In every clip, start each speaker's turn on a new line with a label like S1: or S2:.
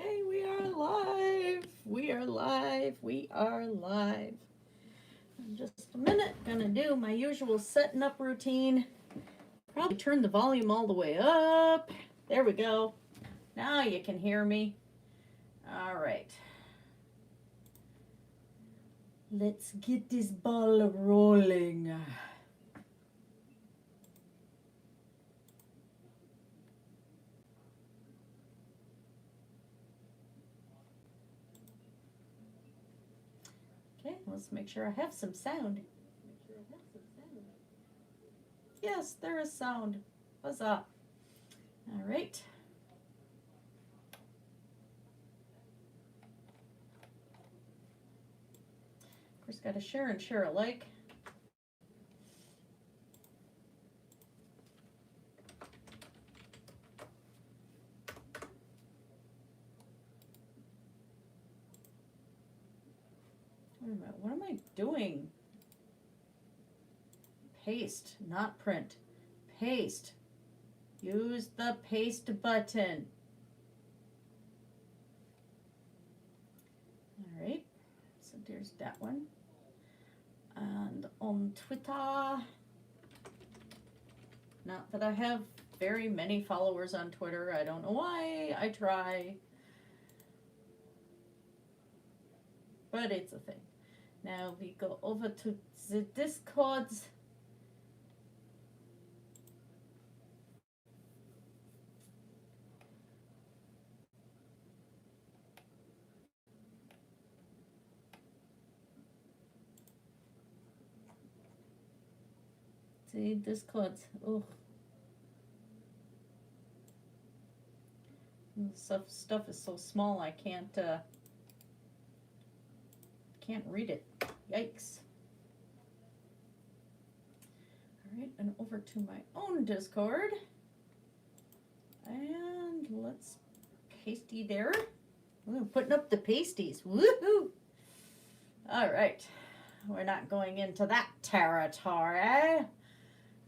S1: Okay, we are live. We are live. We are live. In just a minute, gonna do my usual setting up routine. Probably turn the volume all the way up. There we go. Now you can hear me. All right. Let's get this ball rolling. Okay, let's make sure I have some sound. Yes, there is sound. What's up? All right. Of course, got to share and share alike. Wait a minute, what am I doing? Paste, not print. Paste. Use the paste button. All right, so there's that one. And on Twitter, not that I have very many followers on Twitter. I don't know why. I try. But it's a thing. Now we go over to the Discord. See, Discord. Oh. Stuff is so small I can't read it. Yikes. All right, and over to my own Discord. And let's pasty there. Ooh, putting up the pasties. Woohoo! All right. We're not going into that territory.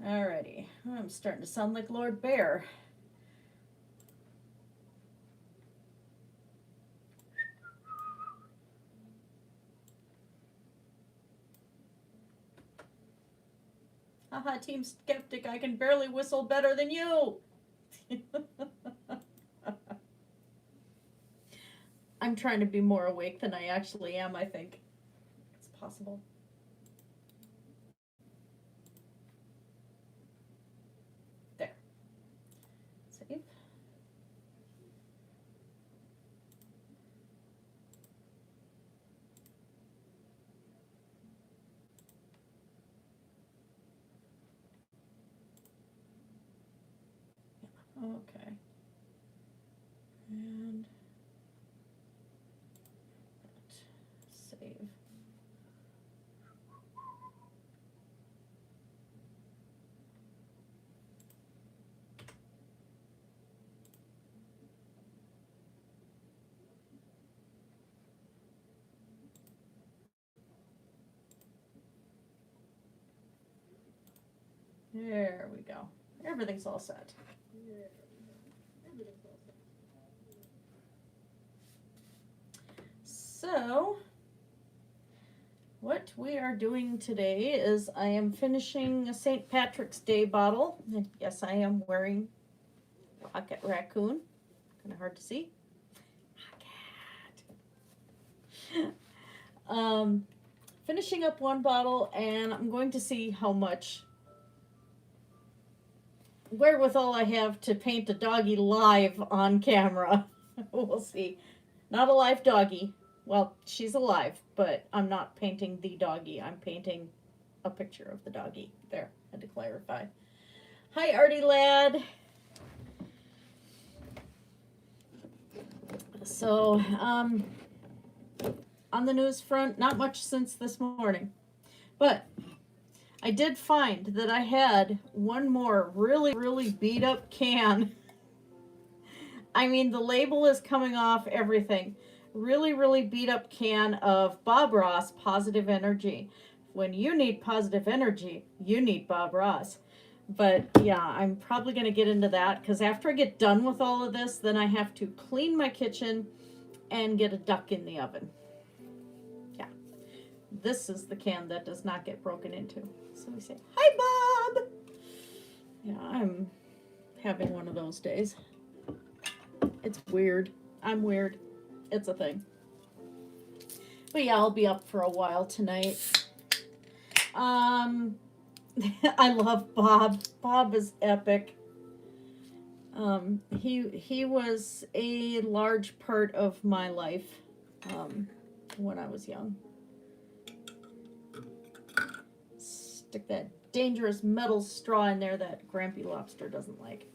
S1: Alrighty. I'm starting to sound like Lord Bear. Haha, Team Skeptic, I can barely whistle better than you. I'm trying to be more awake than I actually am, I think. It's possible. There. Save. Okay. And save. There we go. Everything's all set. So, what we are doing today is I am finishing a St. Patrick's Day bottle. And yes, I am wearing Pocket Raccoon. Kind of hard to see. Pocket. Finishing up one bottle, and I'm going to see how much wherewithal I have to paint a doggy live on camera. We'll see. Not a live doggy. Well, she's alive, but I'm not painting the doggy. I'm painting a picture of the doggy. There, had to clarify. Hi, Artie lad. So, on the news front, not much since this morning. But I did find that I had one more really beat up can. I mean, the label is coming off everything. Really beat up can of Bob Ross Positive Energy. When you need positive energy, you need Bob Ross. But yeah, I'm probably going to get into that because after I get done with all of this, then I have to clean my kitchen and get a duck in the oven. Yeah. This is the can that does not get broken into. So we say, hi, Bob. Yeah, I'm having one of those days. It's weird. I'm weird. It's a thing. But yeah, I'll be up for a while tonight. I love Bob. Bob is epic. He was a large part of my life when I was young. Stick that dangerous metal straw in there that Grampy Lobster doesn't like.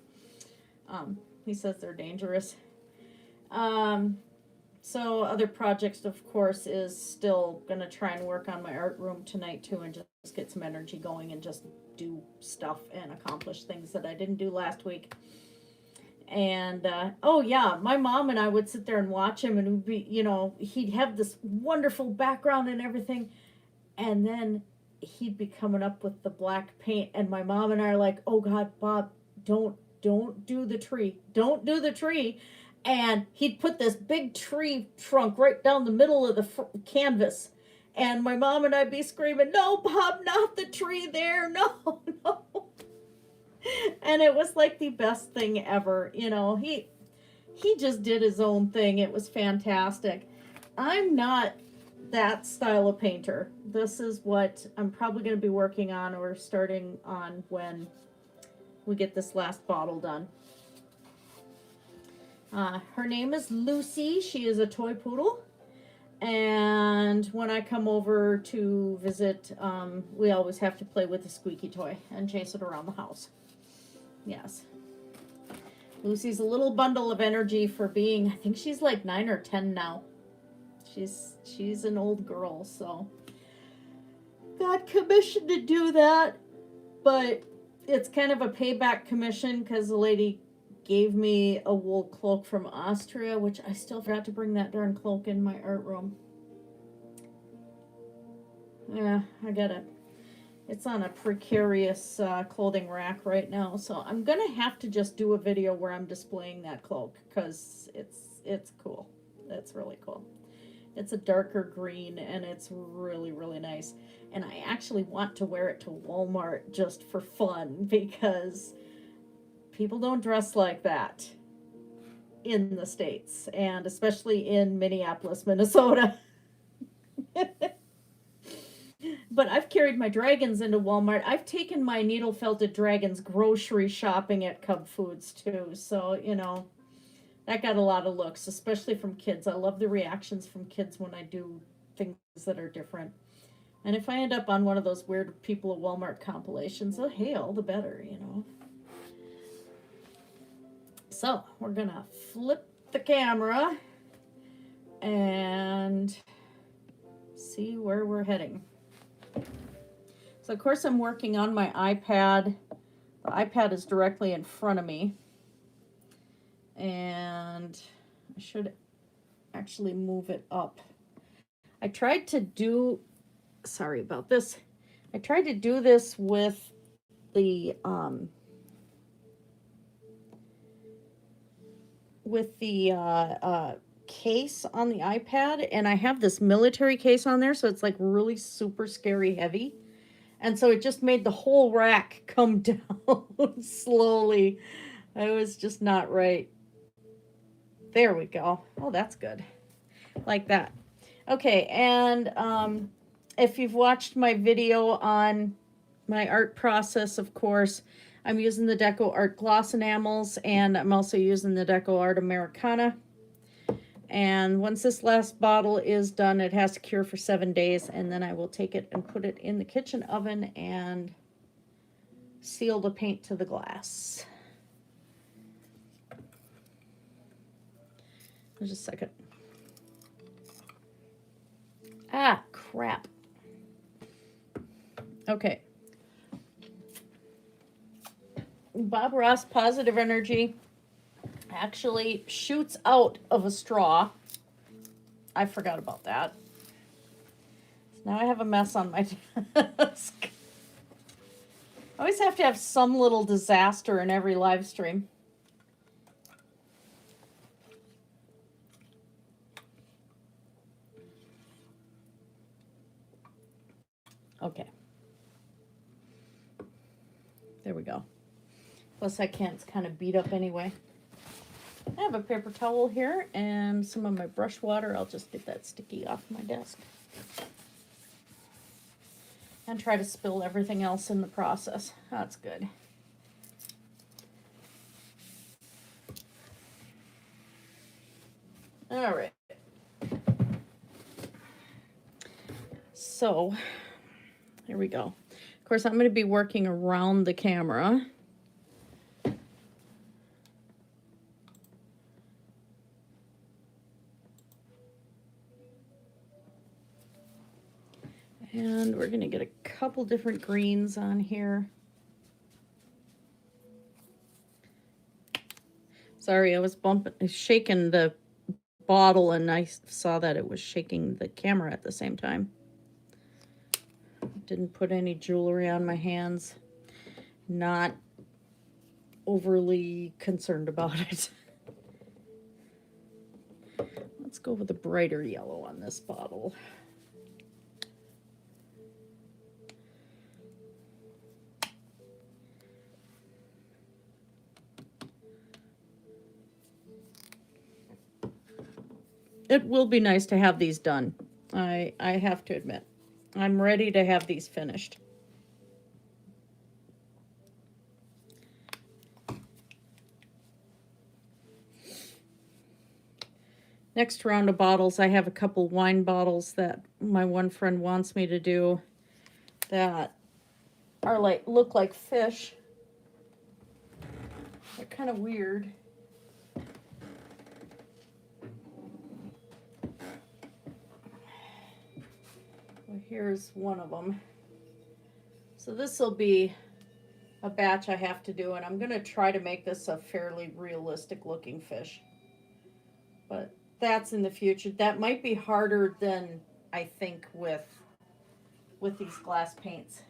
S1: He says they're dangerous. So other projects, of course, is still going to try and work on my art room tonight, too, and just get some energy going and just do stuff and accomplish things that I didn't do last week. And, oh, yeah, my mom and I would sit there and watch him, and it would be, you know, he'd have this wonderful background and everything, and then he'd be coming up with the black paint, and my mom and I are like, oh, God, Bob, don't do the tree. Don't do the tree. And he'd put this big tree trunk right down the middle of the canvas. And my mom and I'd be screaming, no, Bob, not the tree there. No, no. And it was like the best thing ever. You know, he just did his own thing. It was fantastic. I'm not that style of painter. This is what I'm probably going to be working on or starting on when we get this last bottle done. Her name is Lucy. She is a toy poodle. And when I come over to visit, we always have to play with the squeaky toy and chase it around the house. Yes. Lucy's a little bundle of energy for being, I think she's like 9 or 10 now. She's an old girl, so got commissioned to do that. But it's kind of a payback commission because the lady gave me a wool cloak from Austria, which I still forgot to bring that darn cloak in my art room. Yeah, I got it. It's on a precarious clothing rack right now, so I'm gonna have to just do a video where I'm displaying that cloak because it's cool. It's really cool. It's a darker green and it's really, really nice. And I actually want to wear it to Walmart just for fun because people don't dress like that in the States, and especially in Minneapolis, Minnesota. But I've carried my dragons into Walmart. I've taken my needle-felted dragons grocery shopping at Cub Foods, too. So, you know, that got a lot of looks, especially from kids. I love the reactions from kids when I do things that are different. And if I end up on one of those weird people at Walmart compilations, oh, hey, all the better, you know. So we're gonna flip the camera and see where we're heading. So of course I'm working on my iPad. The iPad is directly in front of me. And I should actually move it up. I tried to do, sorry about this. I tried to do this with the case on the iPad, and I have this military case on there, so it's like really super scary heavy, and so it just made the whole rack come down slowly. It was just not right. There we go. Oh, that's good. Like that. Okay, and if you've watched my video on my art process, of course, I'm using the Deco Art Gloss Enamels, and I'm also using the Deco Art Americana. And once this last bottle is done, it has to cure for 7 days, and then I will take it and put it in the kitchen oven and seal the paint to the glass. Just a second. Ah, crap. Okay. Bob Ross Positive Energy actually shoots out of a straw. I forgot about that. So now I have a mess on my desk. always have to have some little disaster in every live stream. Okay. There we go. Plus I can't, it's kind of beat up anyway. I have a paper towel here and some of my brush water. I'll just get that sticky off my desk. And try to spill everything else in the process. That's good. All right. So, here we go. Of course, I'm going to be working around the camera. And we're going to get a couple different greens on here. Sorry, I was shaking the bottle and I saw that it was shaking the camera at the same time. Didn't put any jewelry on my hands. Not overly concerned about it. Let's go with a brighter yellow on this bottle. It will be nice to have these done. I have to admit. I'm ready to have these finished. Next round of bottles, I have a couple wine bottles that my one friend wants me to do that are like, look like fish. They're kind of weird. Well, here's one of them. So this will be a batch I have to do, and I'm going to try to make this a fairly realistic looking fish. But that's in the future. That might be harder than I think with these glass paints.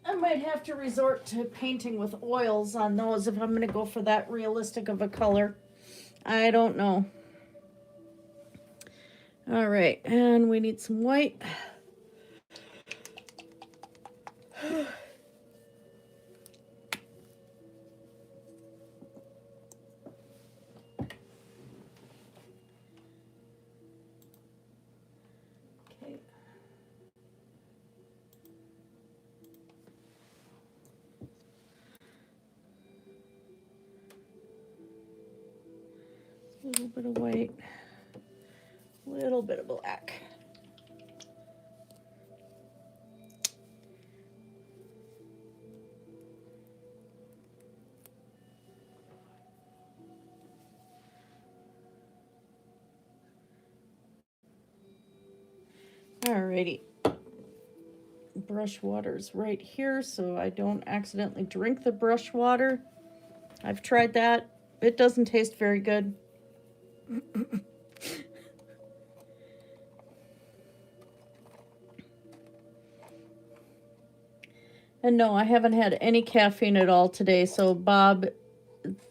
S1: I might have to resort to painting with oils on those if I'm going to go for that realistic of a color. I don't know. All right, and we need some white. Okay. A little bit of white. Little bit of black. Alrighty. Brush water's right here so I don't accidentally drink the brush water. I've tried that. It doesn't taste very good. And no, I haven't had any caffeine at all today. So Bob,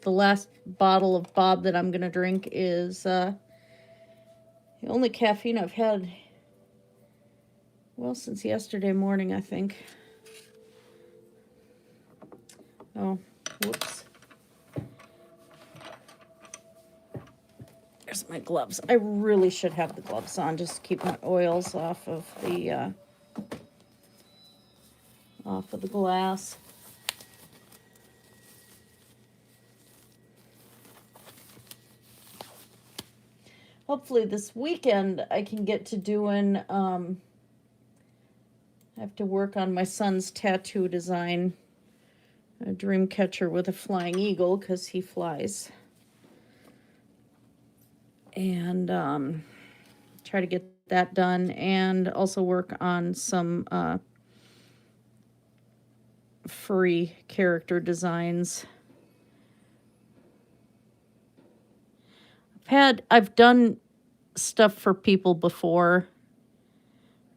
S1: the last bottle of Bob that I'm going to drink is the only caffeine I've had, well, since yesterday morning, I think. Oh, whoops. There's my gloves. I really should have the gloves on just to keep my oils off of the glass. Hopefully this weekend I can get to doing, I have to work on my son's tattoo design, a dream catcher with a flying eagle because he flies. And try to get that done and also work on some furry character designs. I've done stuff for people before,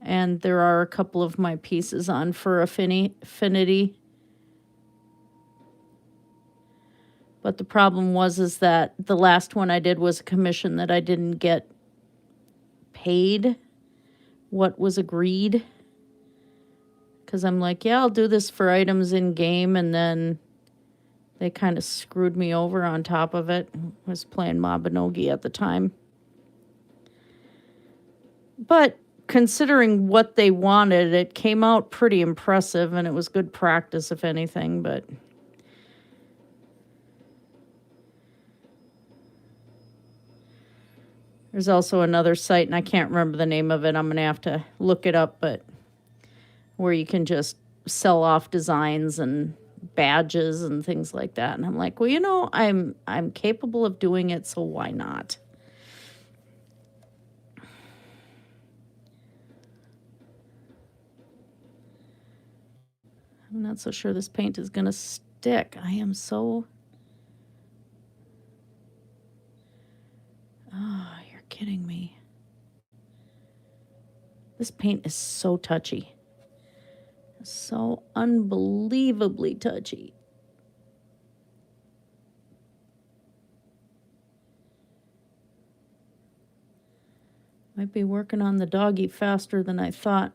S1: And there are a couple of my pieces on for affinity. But the problem is that the last one I did was a commission that I didn't get paid what was agreed. Because I'm like, yeah, I'll do this for items in game, and then they kind of screwed me over on top of it. I was playing Mabinogi at the time. But considering what they wanted, it came out pretty impressive, and it was good practice, if anything, but... There's also another site, and I can't remember the name of it. I'm going to have to look it up, but where you can just sell off designs and badges and things like that. And I'm like, well, you know, I'm capable of doing it, so why not? I'm not so sure this paint is going to stick. I am so... Oh, you're kidding me. This paint is so touchy. So unbelievably touchy. Might be working on the doggy faster than I thought.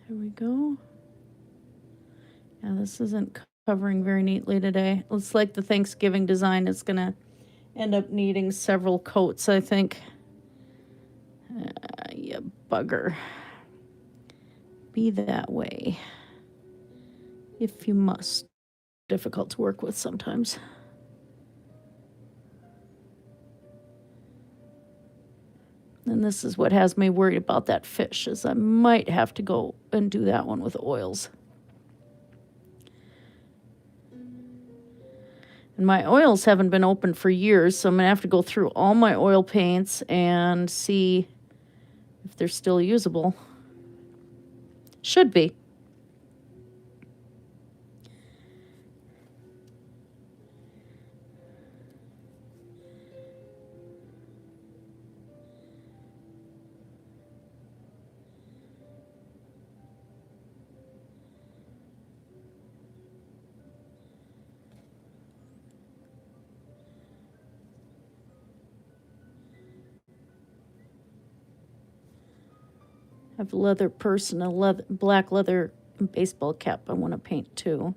S1: There we go. Yeah, this isn't covering very neatly today. Looks like the Thanksgiving design is going to end up needing several coats, I think. You bugger. Be that way. If you must. Difficult to work with sometimes. And this is what has me worried about that fish, is I might have to go and do that one with oils. And my oils haven't been open for years, so I'm going to have to go through all my oil paints and see if they're still usable. Should be. I have a leather purse and a black leather baseball cap I want to paint too.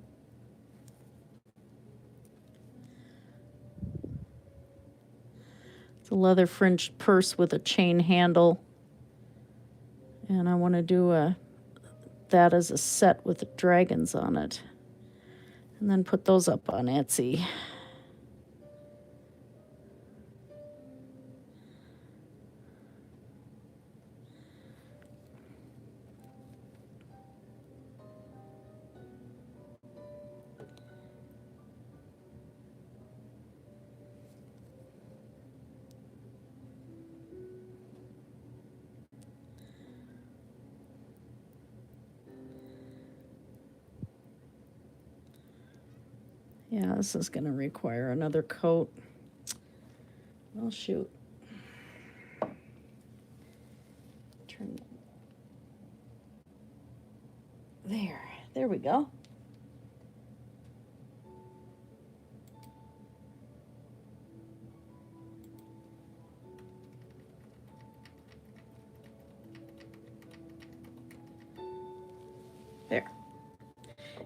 S1: It's a leather fringed purse with a chain handle. And I want to do that as a set with the dragons on it. And then put those up on Etsy. Yeah, this is going to require another coat. Oh, shoot. Turn. There we go. There.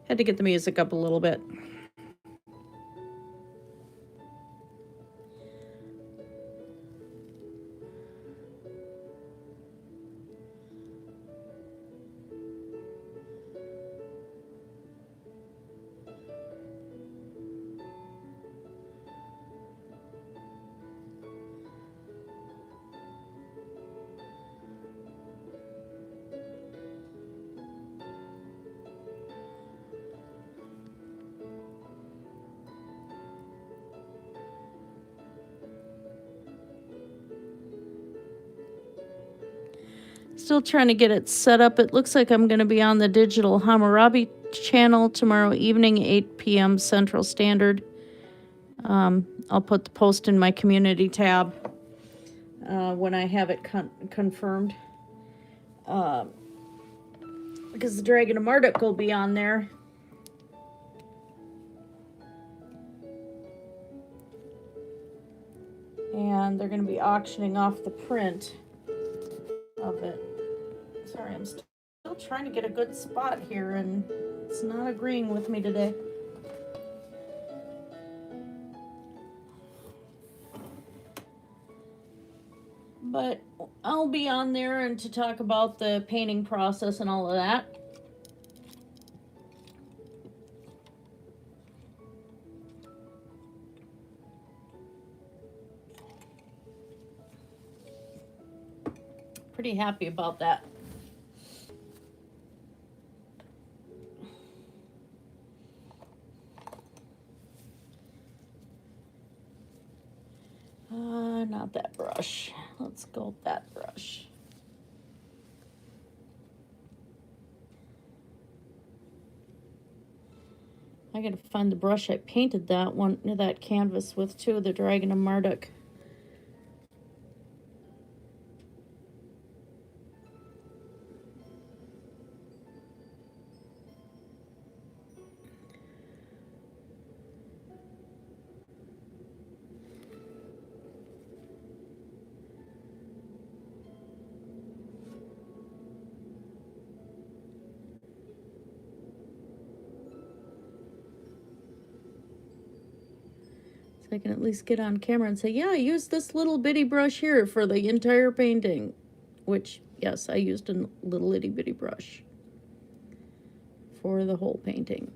S1: Had to get the music up a little bit. Still trying to get it set up. It looks like I'm going to be on the Digital Hammurabi channel tomorrow evening, 8 p.m. Central Standard. I'll put the post in my community tab when I have it confirmed. Because the Dragon of Marduk will be on there. And they're going to be auctioning off the print of it. Sorry, I'm still trying to get a good spot here, and it's not agreeing with me today. But I'll be on there and to talk about the painting process and all of that. Pretty happy about that. Not that brush. Let's go with that brush. I gotta find the brush I painted that canvas with too, the Dragon of Marduk. So I can at least get on camera and say, yeah, I used this little bitty brush here for the entire painting. Which, yes, I used a little itty bitty brush for the whole painting.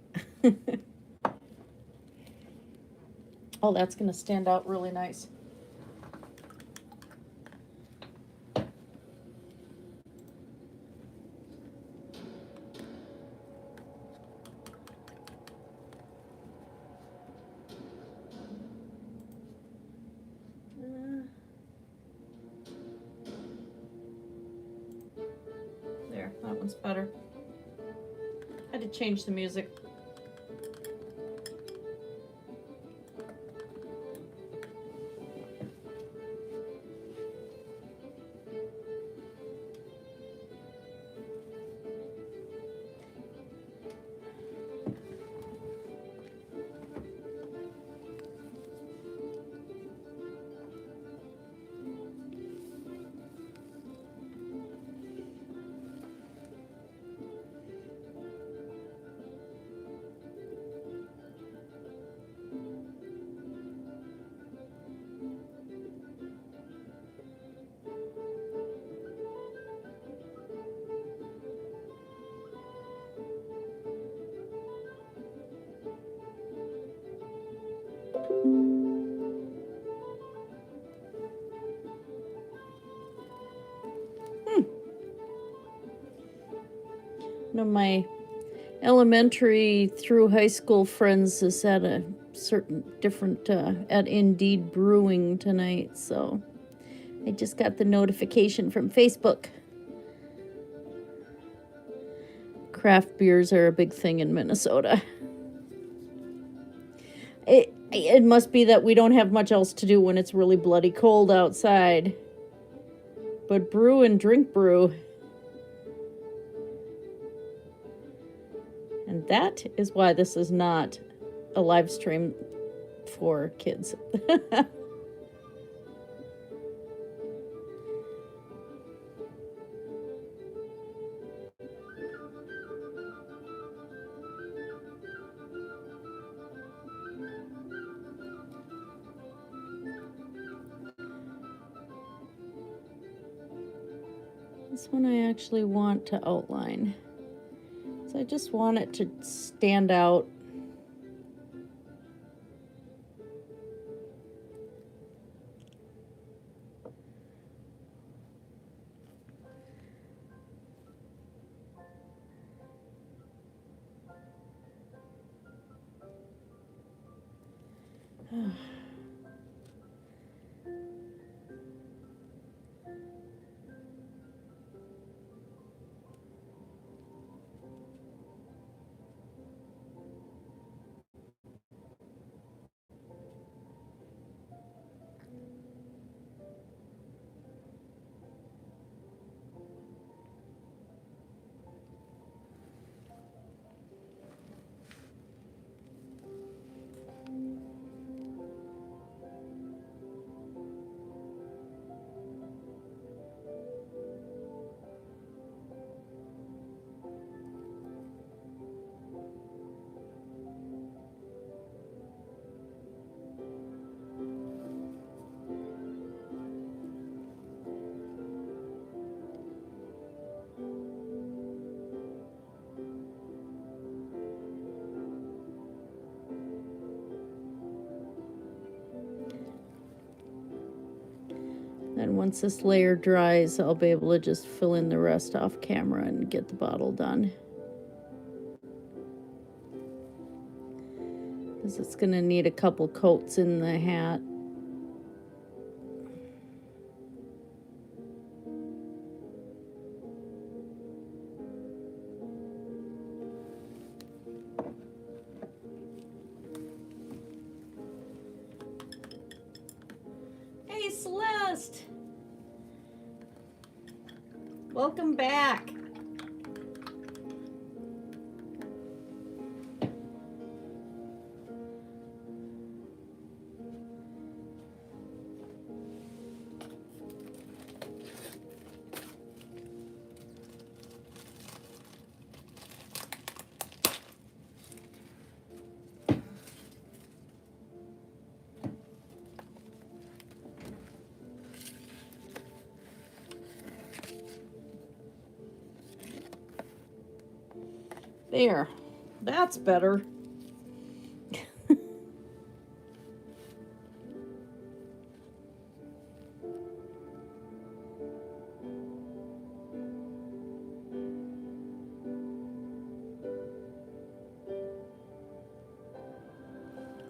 S1: Oh, that's going to stand out really nice. There, that one's better. I had to change the music. One of my elementary through high school friends is at a certain different at Indeed Brewing tonight, so I just got the notification from Facebook. Craft beers are a big thing in Minnesota. It must be that we don't have much else to do when it's really bloody cold outside. But brew and drink brew. And that is why this is not a live stream for kids. This one I actually want to outline. So I just want it to stand out. And once this layer dries, I'll be able to just fill in the rest off camera and get the bottle done. Because it's going to need a couple coats in the hat. Hey, Celeste! Welcome back. There, that's better.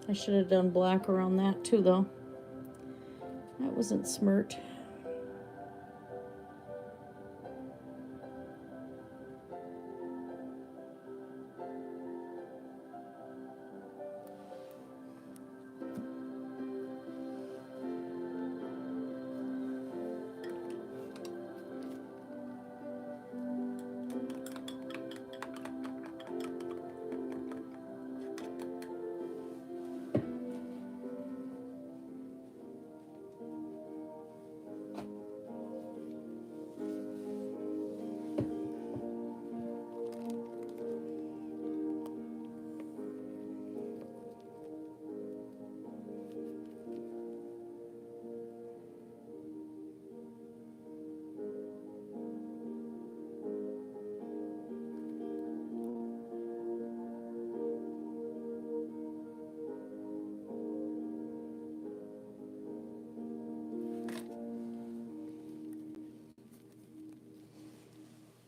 S1: I should have done black around that too, though. That wasn't smart.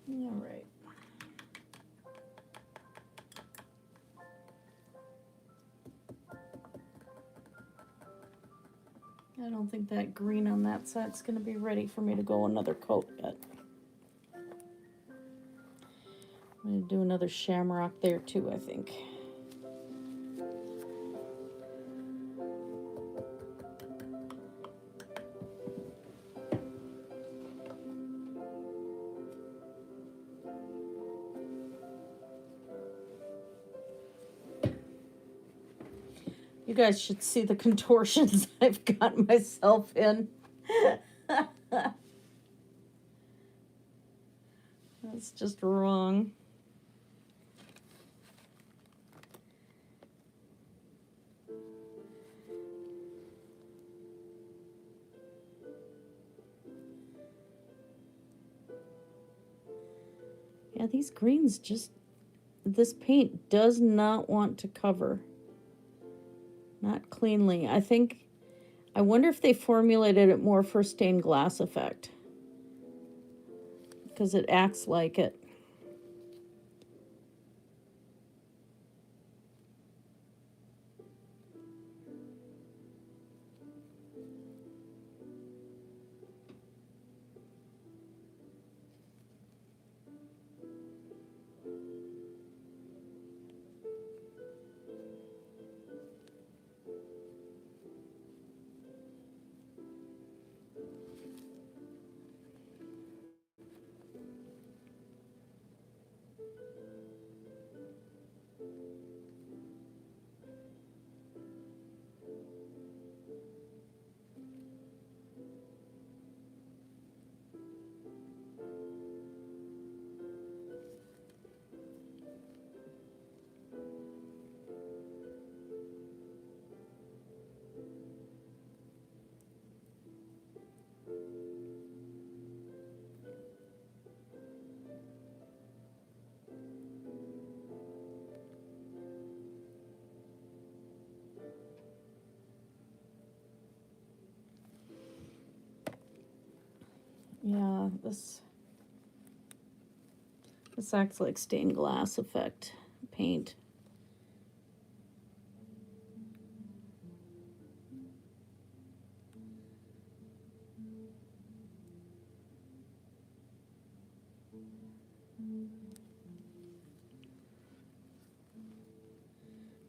S1: All right. I don't think that green on that side's going to be ready for me to go another coat yet. I'm going to do another shamrock there too, I think. You guys should see the contortions I've got myself in. That's just wrong. Yeah, these greens just, this paint does not want to cover. Not cleanly. I wonder if they formulated it more for stained glass effect, because it acts like it. this acts like stained glass effect paint.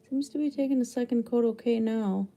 S1: Seems to be taking a second coat okay now.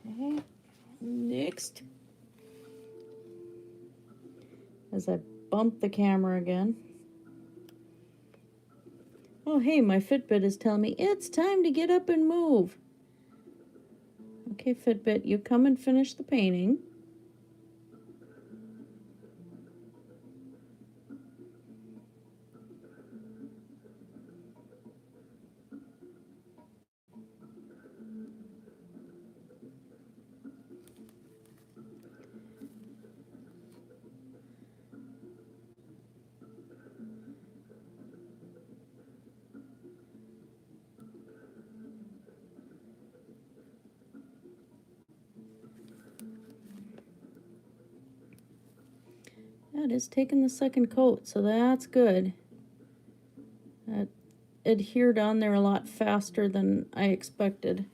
S1: Okay, next, as I bump the camera again. Oh, hey, my Fitbit is telling me it's time to get up and move. Okay, Fitbit, you come and finish the painting. That is taking the second coat, so that's good. That adhered on there a lot faster than I expected.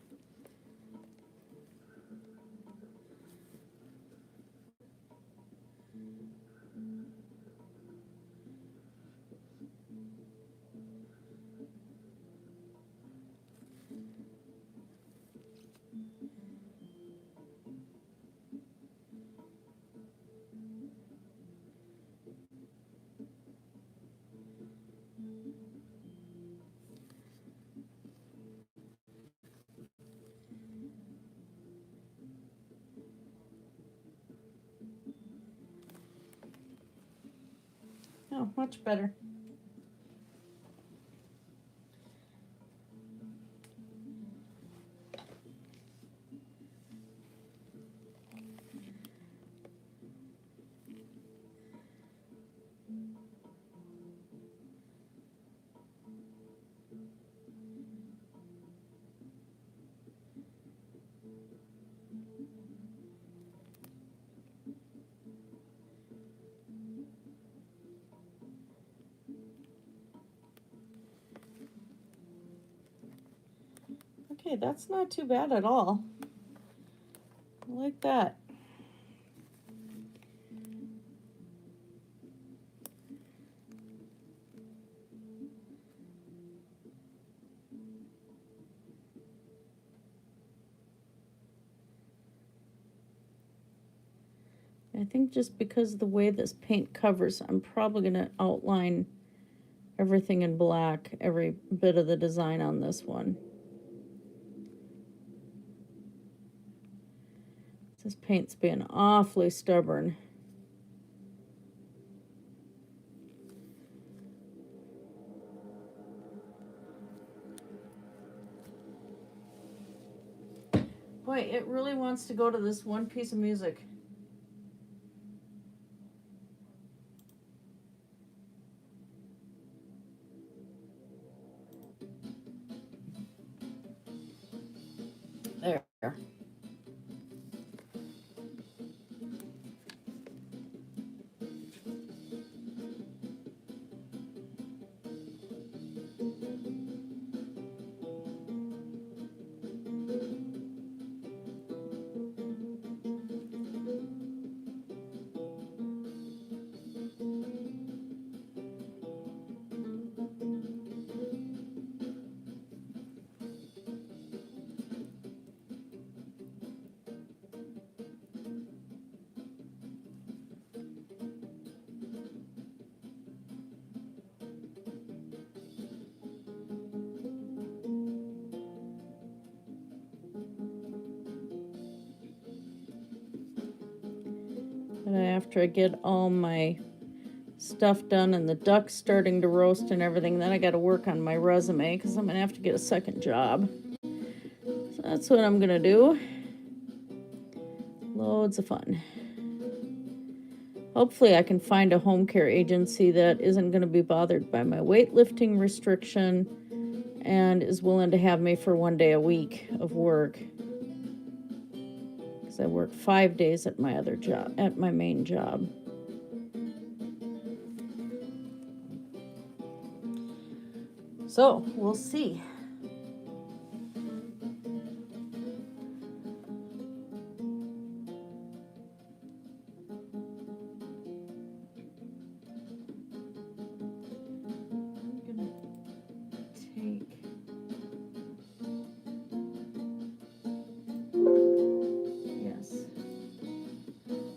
S1: Oh, much better. Okay, that's not too bad at all. I like that. I think just because of the way this paint covers, I'm probably going to outline everything in black, every bit of the design on this one. This paint's being awfully stubborn. Boy, it really wants to go to this one piece of music. But after I get all my stuff done and the duck's starting to roast and everything, then I got to work on my resume because I'm going to have to get a second job. So that's what I'm going to do. Loads of fun. Hopefully I can find a home care agency that isn't going to be bothered by my weightlifting restriction and is willing to have me for 1 day a week of work. Because I work 5 days at my other job, at my main job. So, we'll see.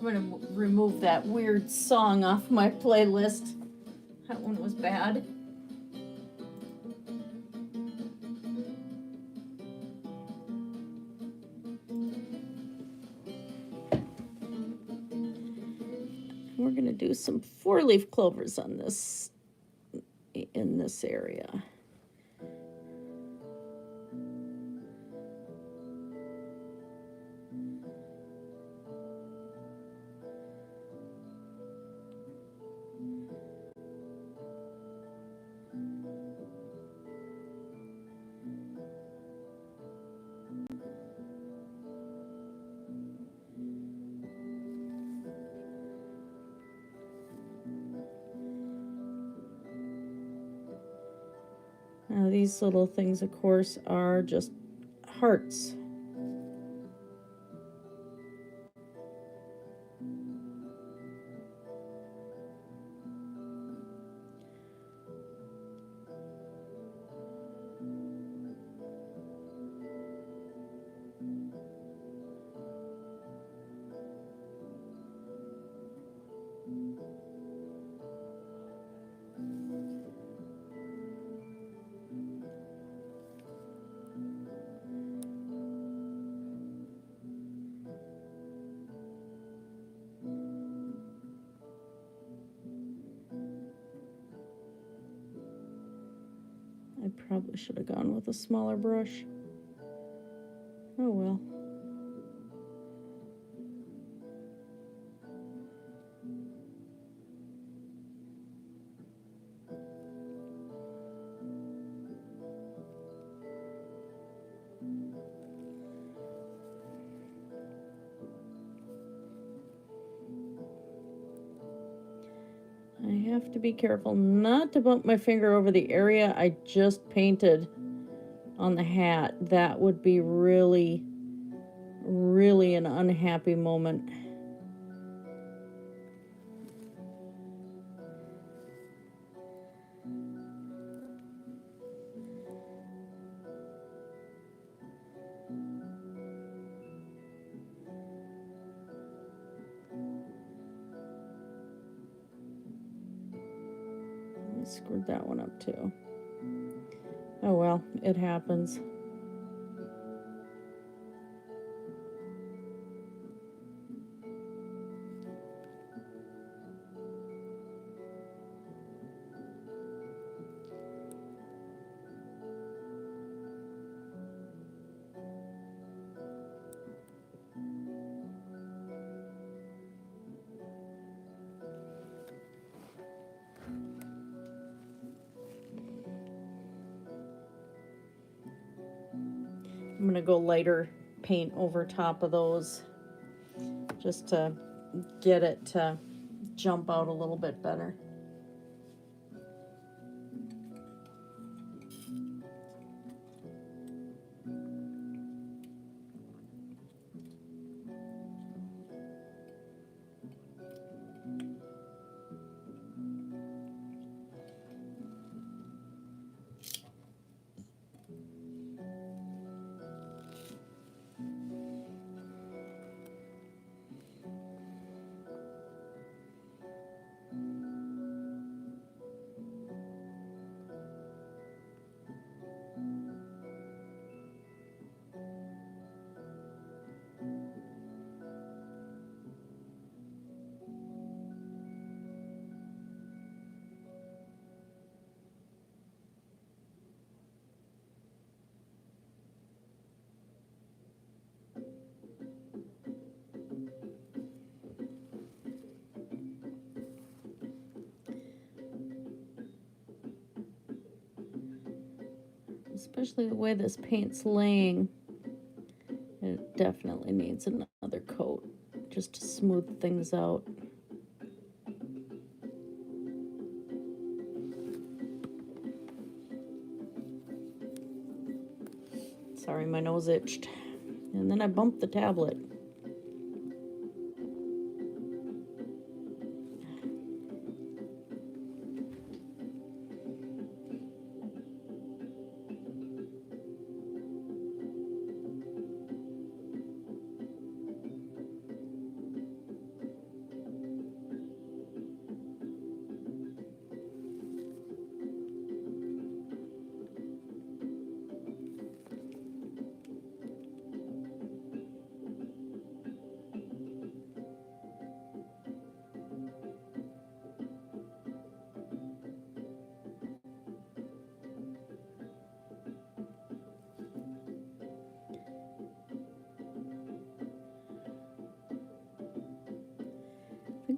S1: I'm going to remove that weird song off my playlist. That one was bad. We're going to do some 4-leaf clovers on this, in this area. Now these little things, of course, are just hearts. I probably should have gone with a smaller brush. Oh well. I have to be careful not to bump my finger over the area I just painted on the hat. That would be really, really an unhappy moment. I screwed that one up too. Oh well, it happens. I'm going to go lighter paint over top of those just to get it to jump out a little bit better. Especially the way this paint's laying. It definitely needs another coat just to smooth things out. Sorry, my nose itched. And then I bumped the tablet.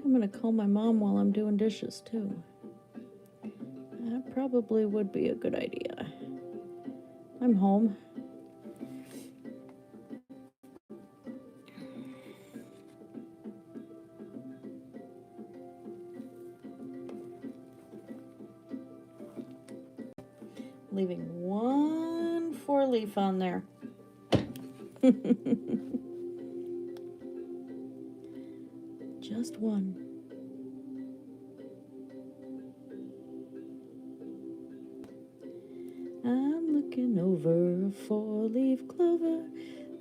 S1: I'm gonna call my mom while I'm doing dishes too. That probably would be a good idea. I'm home. Leaving one 4-leaf on there. Just one. I'm looking over a 4-leaf clover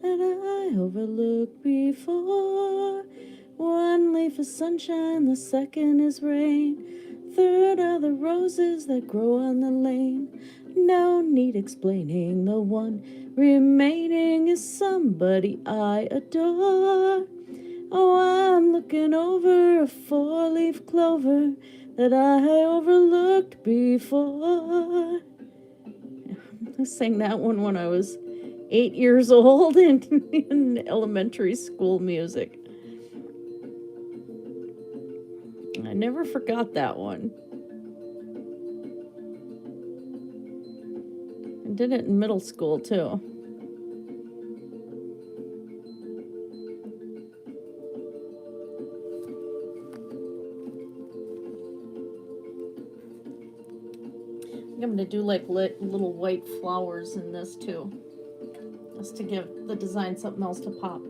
S1: that I overlooked before. One leaf is sunshine, the second is rain. Third are the roses that grow on the lane. No need explaining, the one remaining is somebody I adore. Oh, I'm looking over a 4-leaf clover that I overlooked before. I sang that one when I was 8 years old in elementary school music. I never forgot that one. I did it in middle school too. I'm going to do like little white flowers in this too, just to give the design something else to pop.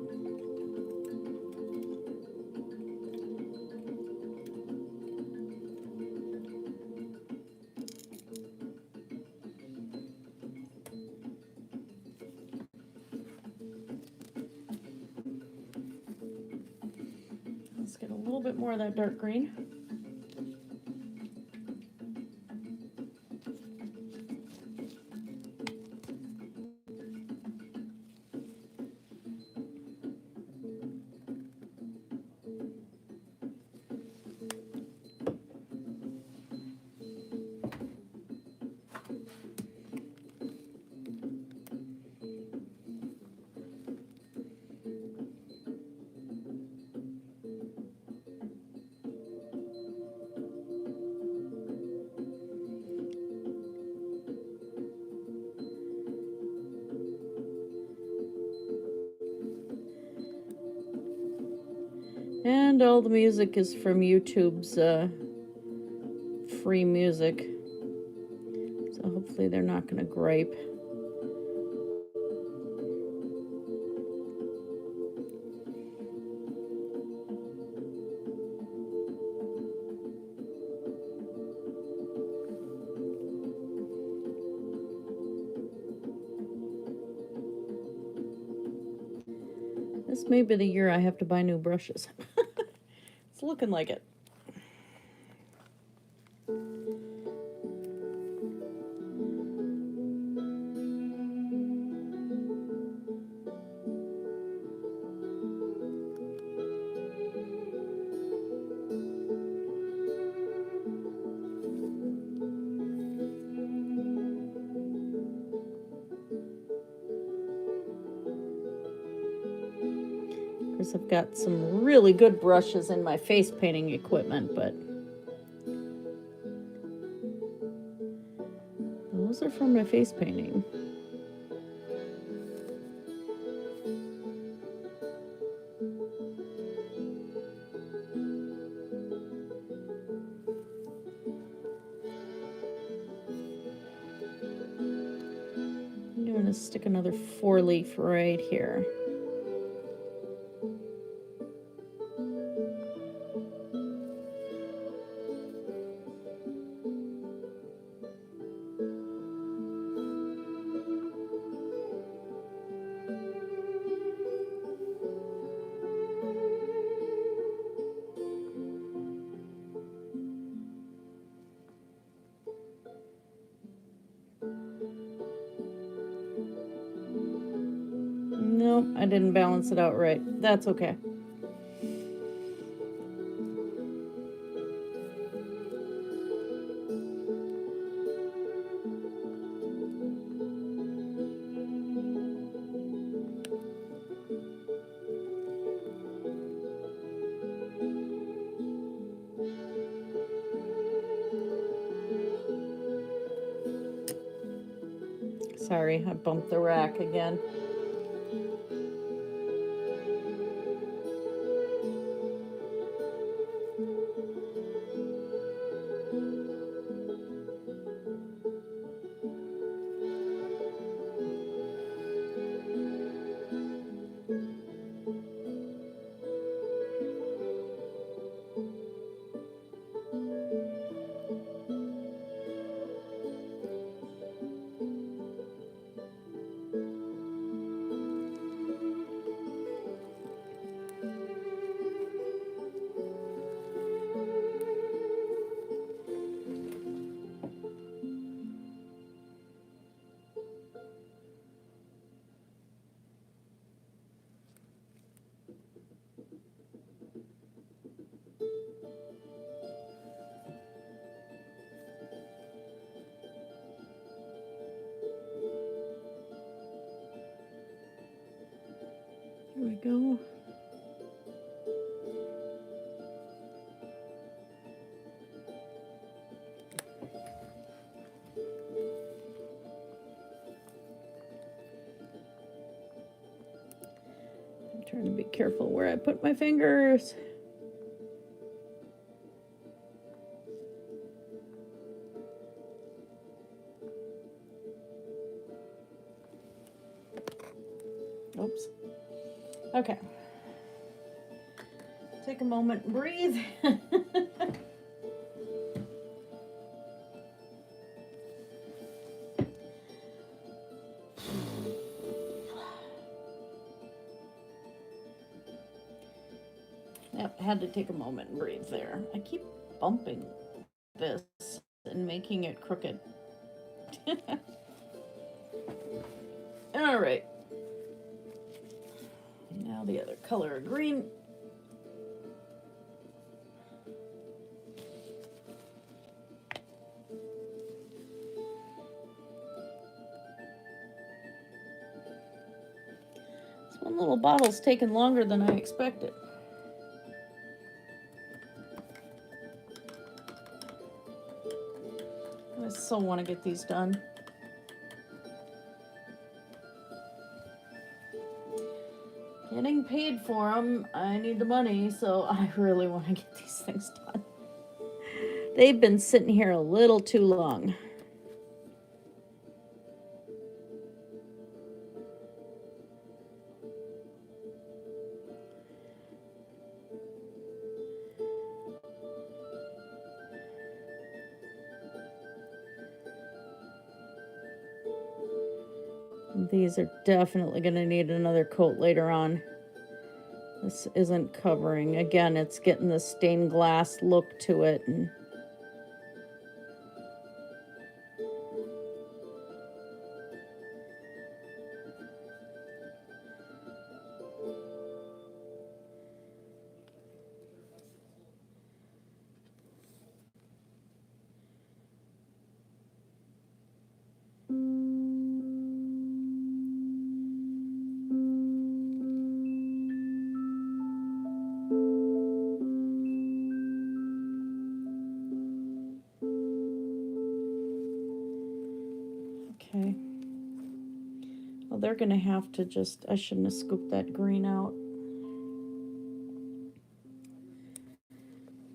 S1: Let's get a little bit more of that dark green. And all the music is from YouTube's free music. So hopefully they're not going to gripe. This may be the year I have to buy new brushes. It's looking like it. I've got some really good brushes in my face painting equipment, but those are from my face painting. stick another 4-leaf right here. Nope, I didn't balance it out right. That's okay. Sorry, I bumped the rack again. Here we go. I'm trying to be careful where I put my fingers. Oops. Okay. Take a moment and breathe. Yep, had to take a moment and breathe there. I keep bumping this and making it crooked. All right. Now the other color of green. This one little bottle's taking longer than I expected. I so want to get these done. Getting paid for them, I need the money, so I really want to get these things done. They've been sitting here a little too long. These are definitely going to need another coat later on. This isn't covering. Again, it's getting the stained glass look to it. And okay. Well, they're going to have to just, I shouldn't have scooped that green out.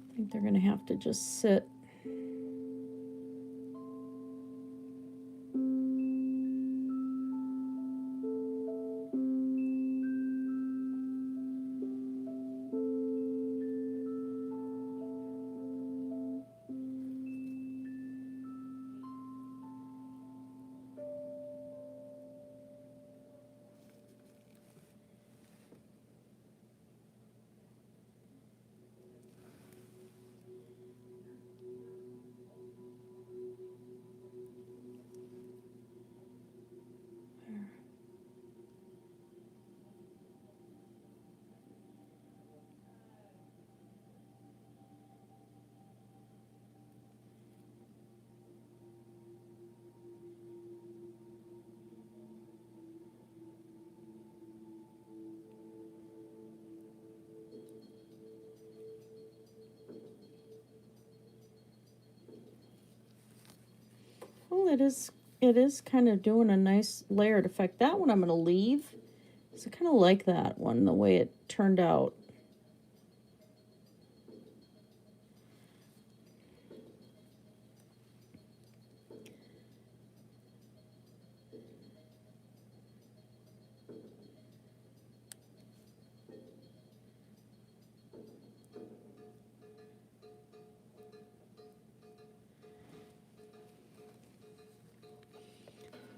S1: I think they're going to have to just sit. it is kind of doing a nice layered effect. That one I'm going to leave. So I kind of like that one, the way it turned out.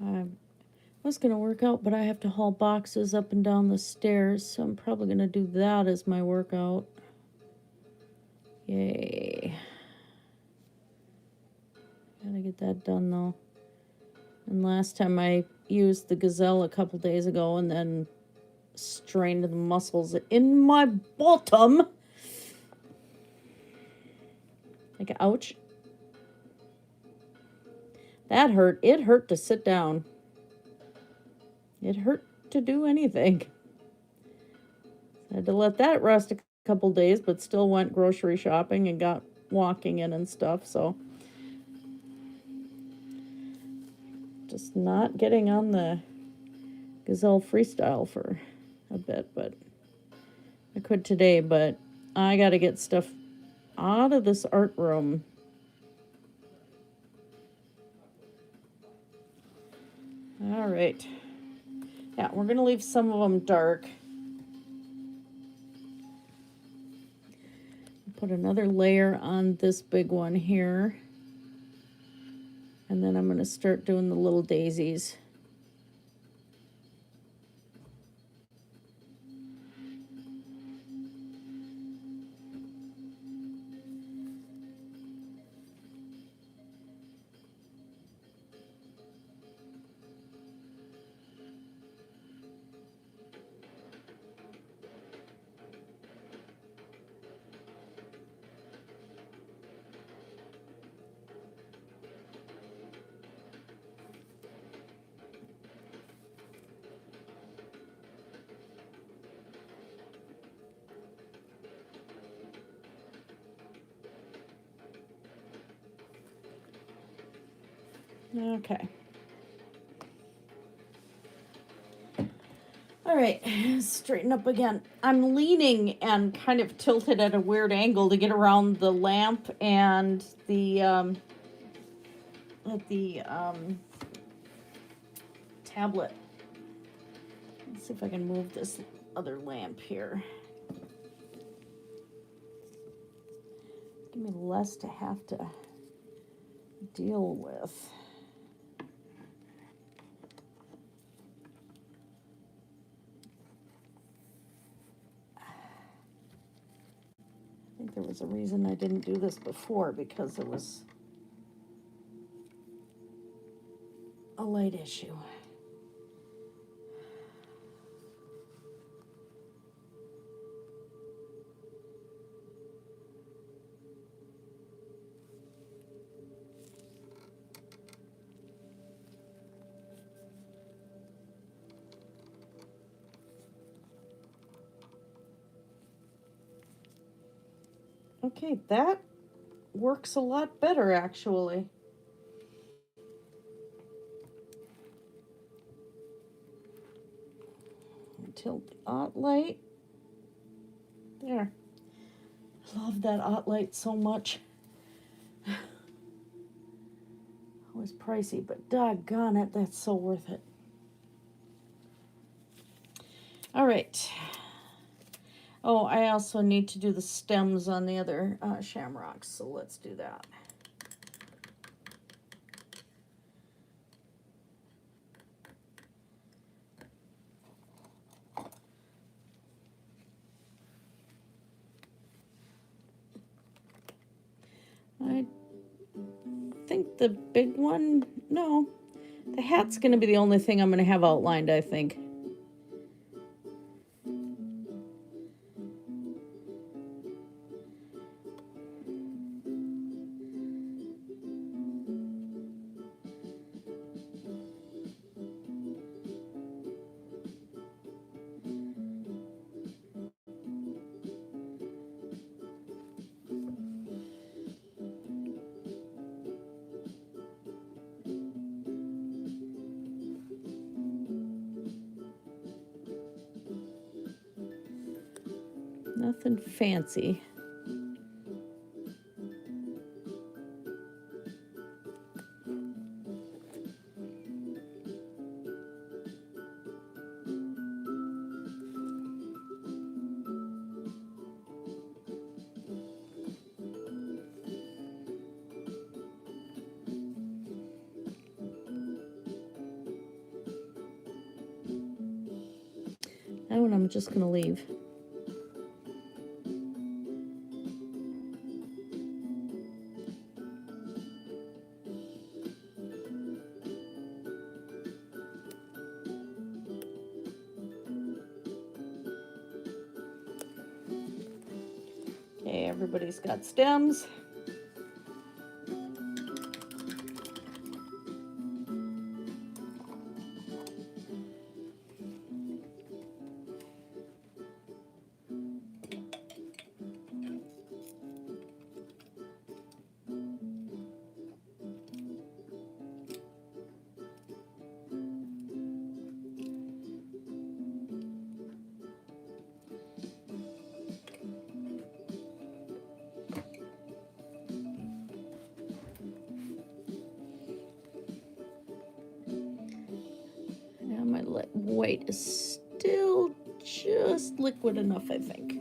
S1: I was going to work out, but I have to haul boxes up and down the stairs, so I'm probably going to do that as my workout. Yay. Gotta get that done, though. And last time I used the Gazelle a couple days ago and then strained the muscles in my bottom. Like, ouch. That hurt. It hurt to sit down. It hurt to do anything. I had to let that rest a couple days, but still went grocery shopping and got walking in and stuff, so. Just not getting on the Gazelle freestyle for a bit, but I could today, but I gotta get stuff out of this art room. All right. Yeah, we're going to leave some of them dark. Put another layer on this big one here. And then I'm going to start doing the little daisies. Okay. All right, straighten up again. I'm leaning and kind of tilted at a weird angle to get around the lamp and the tablet. Let's see if I can move this other lamp here. Give me less to have to deal with. I think there was a reason I didn't do this before, because it was a light issue. Okay, that works a lot better, actually. Tilt the aught light. There. I love that aught light so much. Always pricey, but doggone it, that's so worth it. All right. Oh, I also need to do the stems on the other shamrocks, so let's do that. I think the big one, no, the hat's going to be the only thing I'm going to have outlined, I think. Nothing fancy. That one I'm just going to leave. Okay, everybody's got stems. My white is still just liquid enough, I think.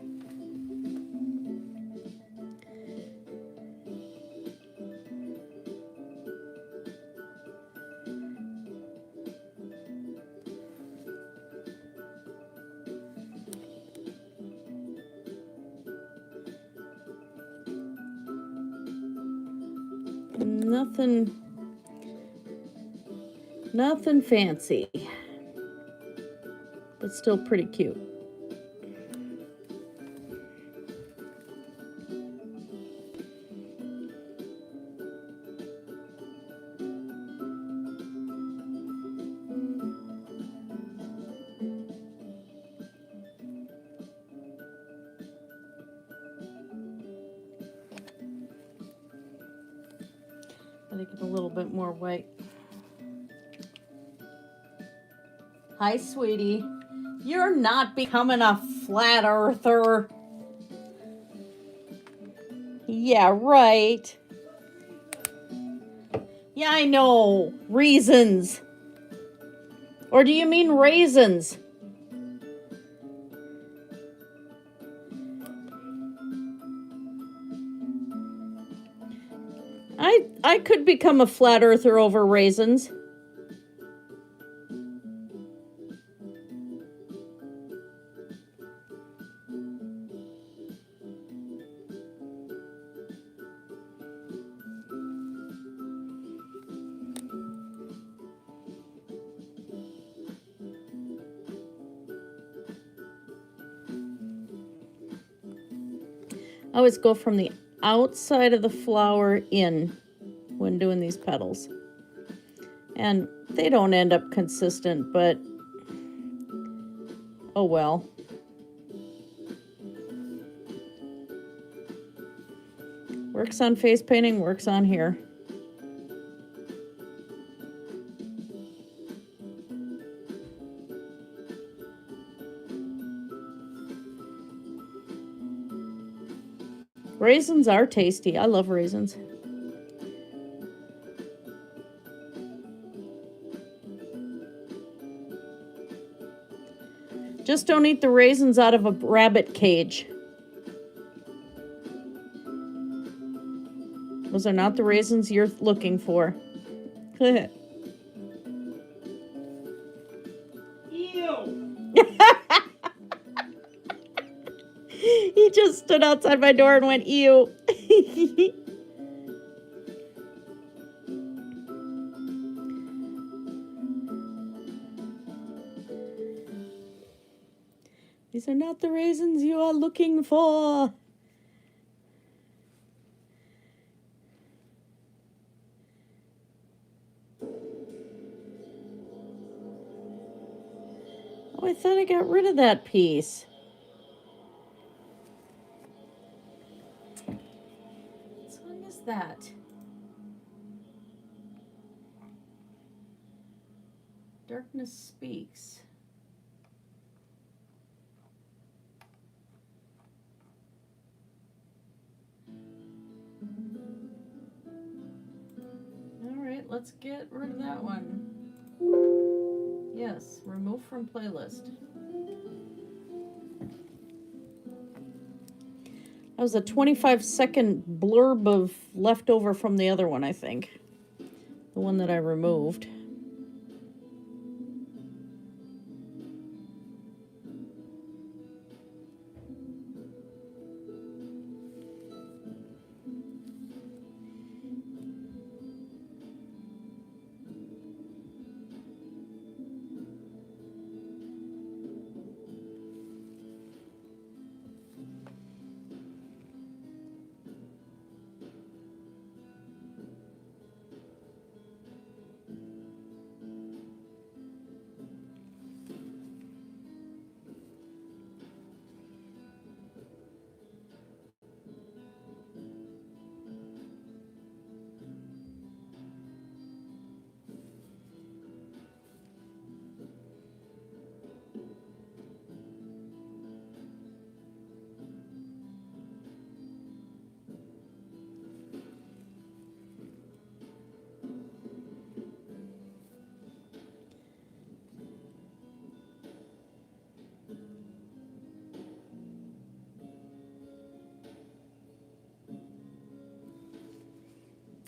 S1: Nothing fancy, but still pretty cute. I think a little bit more white. Hi, sweetie. You're not becoming a flat earther. Yeah, right. Yeah, I know. Reasons. Or do you mean raisins? I could become a flat earther over raisins. I always go from the outside of the flower in when doing these petals. And they don't end up consistent, but oh well. Works on face painting, works on here. Raisins are tasty. I love raisins. Just don't eat the raisins out of a rabbit cage. Those are not the raisins you're looking for. Ew. He just stood outside my door and went, ew. These are not the raisins you are looking for. Oh, I thought I got rid of that piece. What song is that? Darkness Speaks. let's get rid of that one. Yes, remove from playlist. That was a 25-second blurb of leftover from the other one, I think. The one that I removed.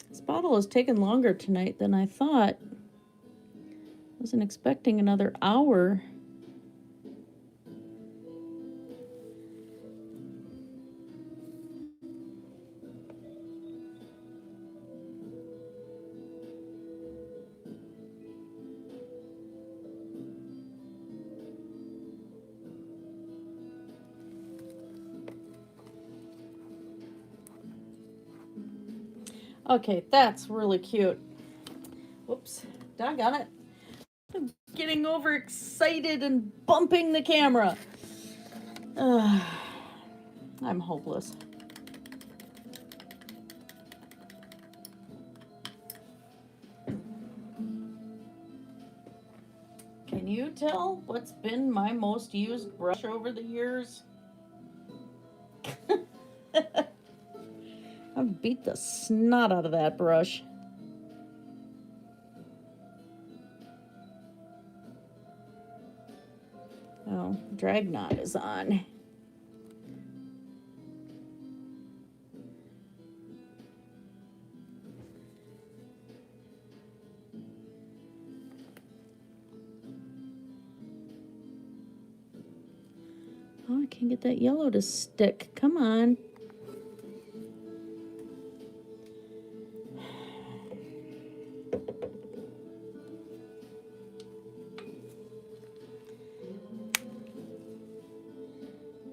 S1: This bottle has taken longer tonight than I thought. Wasn't expecting another hour. Okay, that's really cute. Whoops, doggone it. I'm getting overexcited and bumping the camera. I'm hopeless. Can you tell what's been my most used brush over the years? I've beat the snot out of that brush. Oh, drag knot is on. Oh, I can't get that yellow to stick. Come on.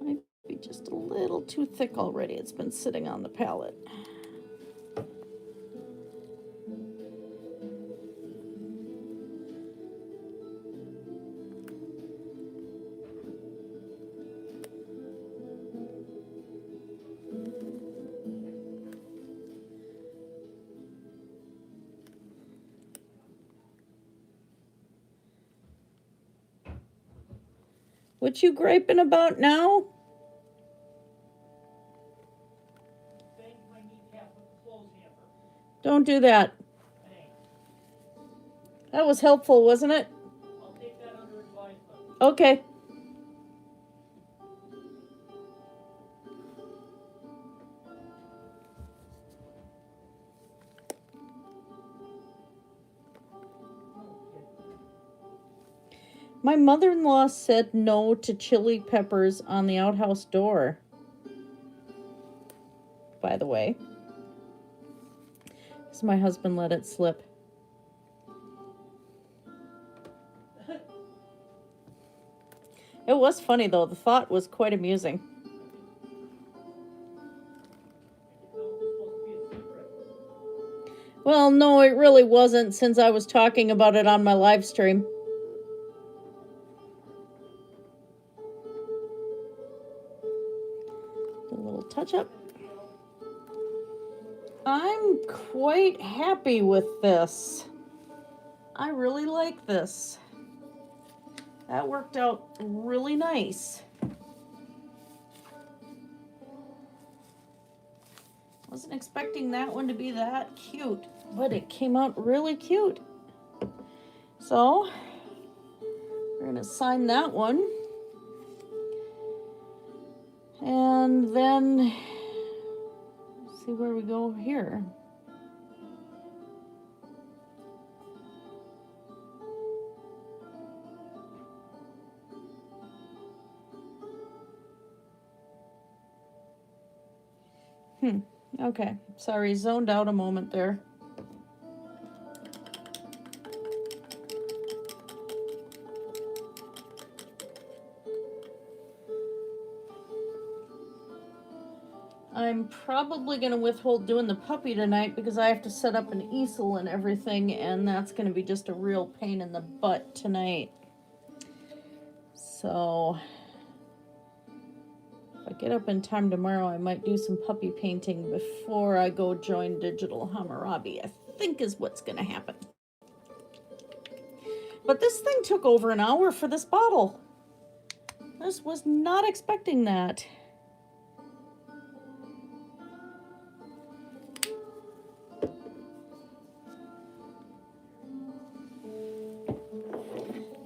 S1: Might be just a little too thick already. It's been sitting on the palette. What you griping about now? Don't do that. That was helpful, wasn't it?
S2: I'll take that under advisement.
S1: Okay. My mother-in-law said no to chili peppers on the outhouse door. By the way. So my husband let it slip. It was funny though. The thought was quite amusing. Well, no, it really wasn't, since I was talking about it on my live stream. A little touch up. I'm quite happy with this. I really like this. That worked out really nice. Wasn't expecting that one to be that cute, but it came out really cute. So we're gonna sign that one. And then see where we go here. Okay, sorry, zoned out a moment there. I'm probably going to withhold doing the puppy tonight because I have to set up an easel and everything, and that's going to be just a real pain in the butt tonight. So if I get up in time tomorrow, I might do some puppy painting before I go join Digital Hammurabi, I think is what's going to happen. But this thing took over an hour for this bottle. I just was not expecting that.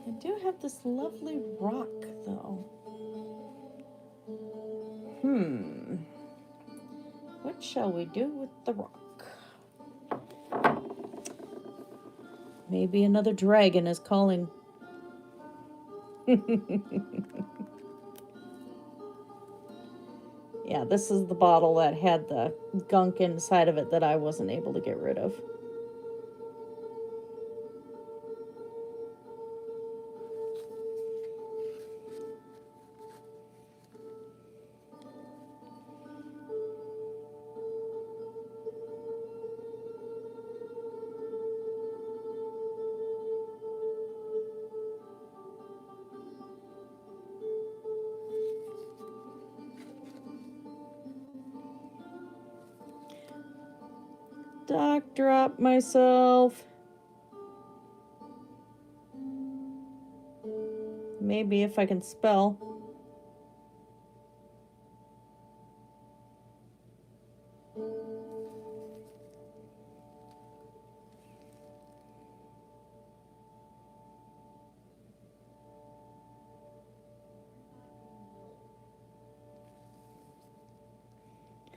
S1: I do have this lovely rock, though. What shall we do with the rock? Maybe another dragon is calling. Yeah, this is the bottle that had the gunk inside of it that I wasn't able to get rid of. Doc, drop myself. Maybe if I can spell.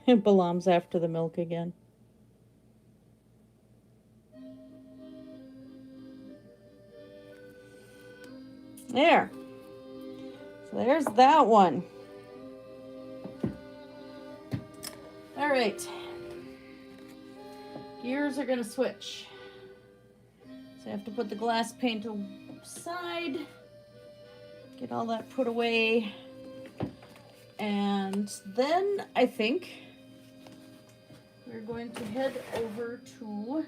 S1: Balam's after the milk again. There. So there's that one. All right. Gears are going to switch. So I have to put the glass paint aside. Get all that put away. And then I think we're going to head over to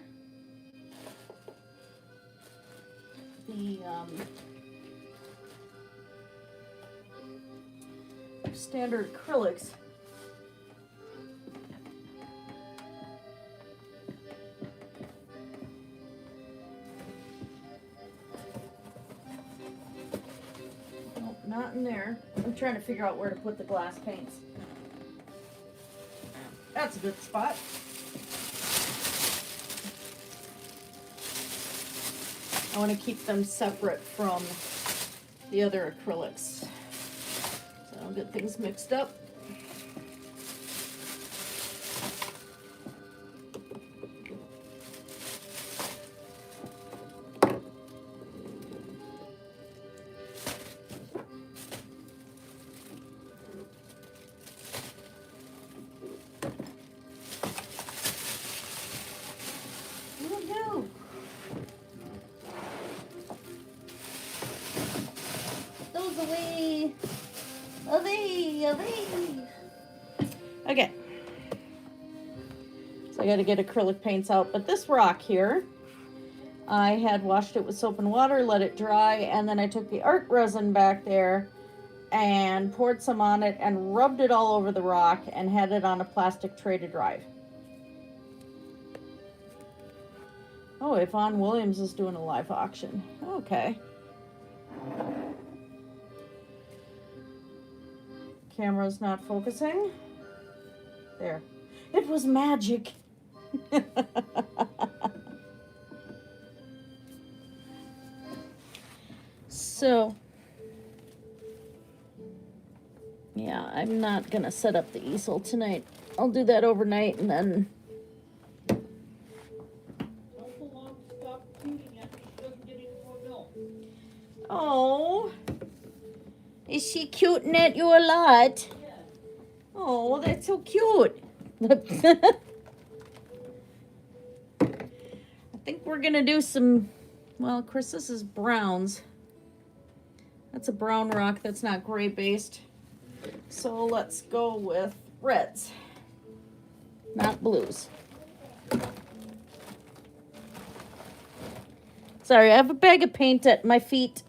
S1: the standard acrylics. Nope, not in there. I'm trying to figure out where to put the glass paints. That's a good spot. I want to keep them separate from the other acrylics. So I'll get things mixed up. Okay, so I got to get acrylic paints out, but this rock here, I had washed it with soap and water, let it dry, and then I took the art resin back there and poured some on it and rubbed it all over the rock and had it on a plastic tray to dry. Oh, Yvonne Williams is doing a live auction. Okay. Camera's not focusing. There. It was magic. So, yeah, I'm not gonna set up the easel tonight. I'll do that overnight and then.
S2: Tell the mom to stop feeding it. She doesn't get any more milk.
S1: Oh, is she cuting at you a lot?
S2: Yeah.
S1: Oh, that's so cute. I think we're gonna do some, well, Chris, this is browns. That's a brown rock that's not gray based. So let's go with reds, not blues. Sorry, I have a bag of paint at my feet.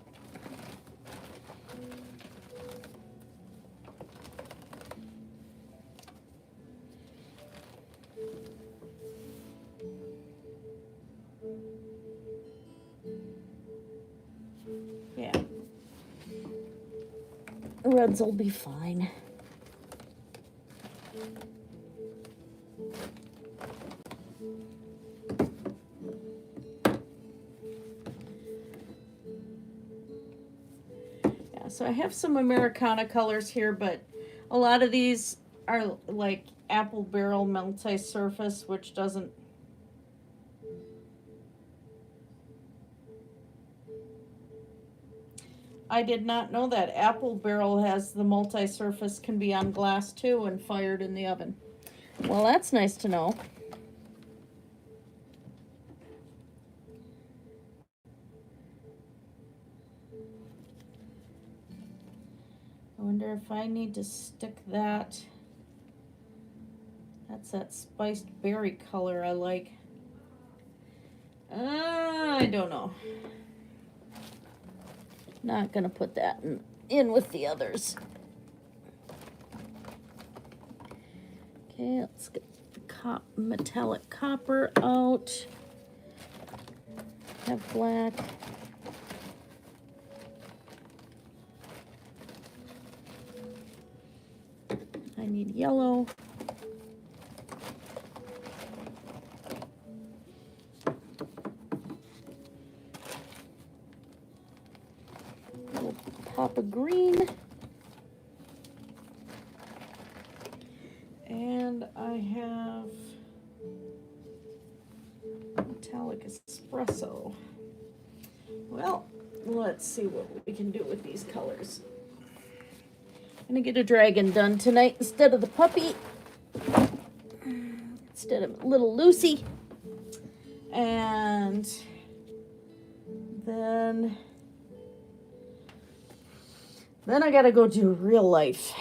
S1: Yeah. Reds will be fine. Yeah, so I have some Americana colors here, but a lot of these are like apple barrel multi-surface, which doesn't. I did not know that apple barrel has the multi-surface, can be on glass too and fired in the oven. Well, that's nice to know. I wonder if I need to stick that. That's that spiced berry color I like. I don't know. Not gonna put that in with the others. Okay, let's get the metallic copper out. Have black. I need yellow. Little pop of green. And I have metallic espresso. Well, let's see what we can do with these colors. I'm gonna get a dragon done tonight instead of the puppy. Instead of little Lucy. And then I gotta go do real life.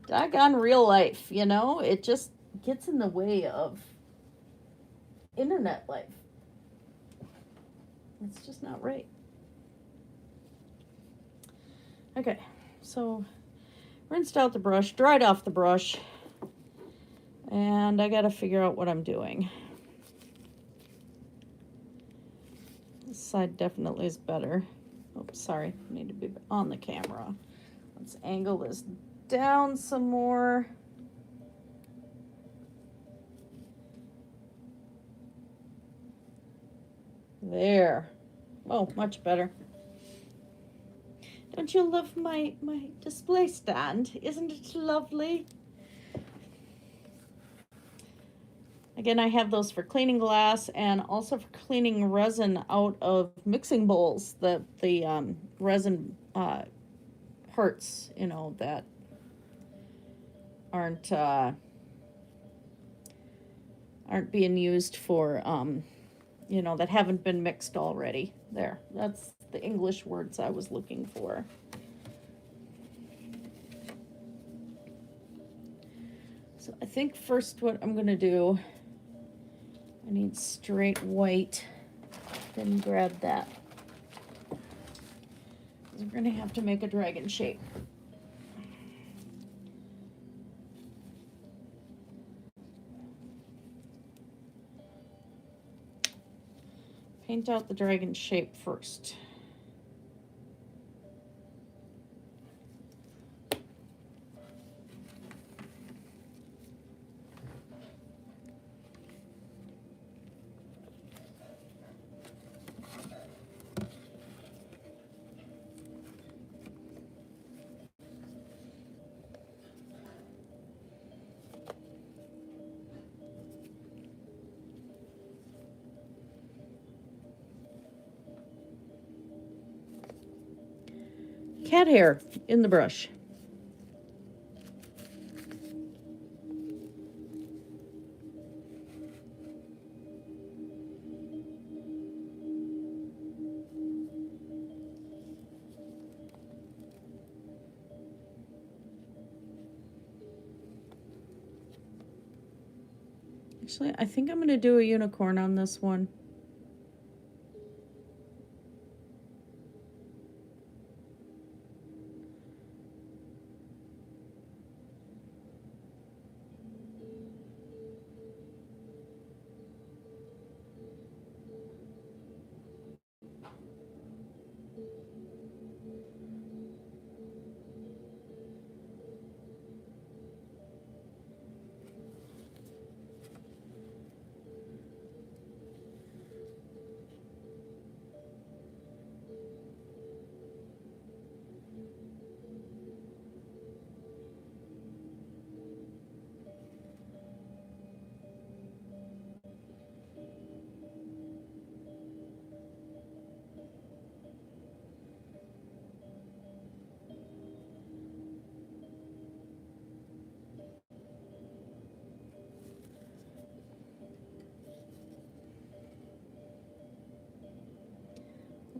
S1: Doggone real life, you know? It just gets in the way of internet life. It's just not right. Okay, so rinsed out the brush, dried off the brush, and I gotta figure out what I'm doing. This side definitely is better. Oops, sorry, I need to be on the camera. Let's angle this down some more. There. Oh, much better. Don't you love my display stand? Isn't it lovely? Again, I have those for cleaning glass and also for cleaning resin out of mixing bowls. The resin parts, you know, that aren't being used for you know, that haven't been mixed already. There, that's the English words I was looking for. So I think first what I'm gonna do, I need straight white, then grab that. We're gonna have to make a dragon shape. Paint out the dragon shape first. cat hair in the brush. Actually, I think I'm going to do a unicorn on this one.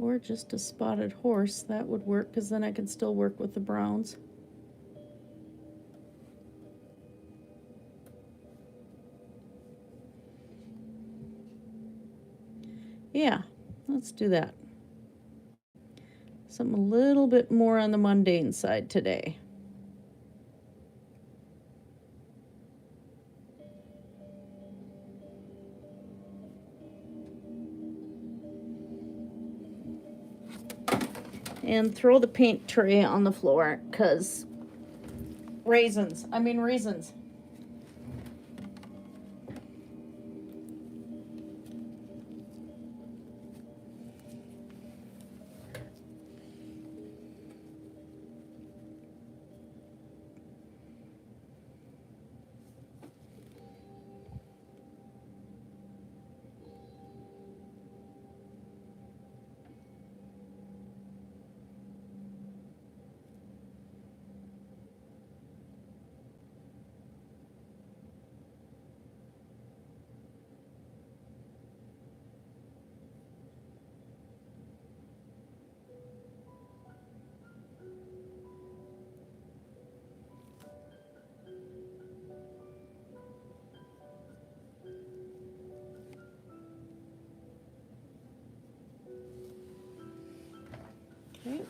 S1: Or just a spotted horse, that would work, because then I can still work with the browns. Yeah, let's do that. Something a little bit more on the mundane side today. And throw the paint tray on the floor, because reasons. Okay.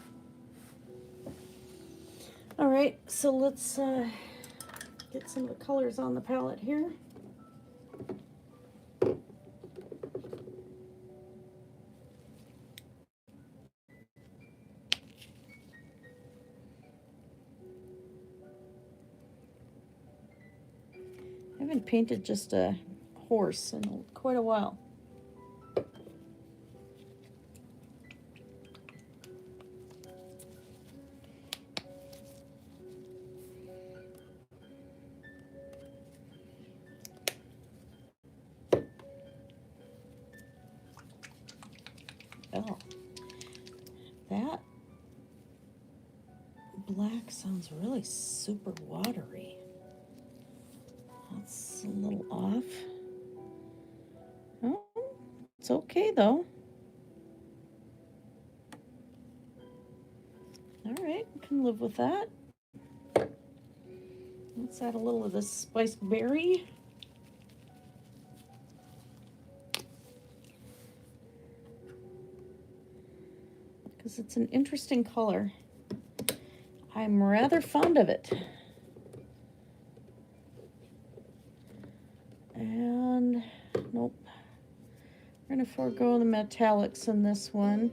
S1: All right, so let's get some of the colors on the palette here. I haven't painted just a horse in quite a while. Oh, that black sounds really super watery. That's a little off. Oh, it's okay though. All right, can live with that. Let's add a little of this spiced berry. Because it's an interesting color. I'm rather fond of it. And nope. We're going to forego the metallics in this one.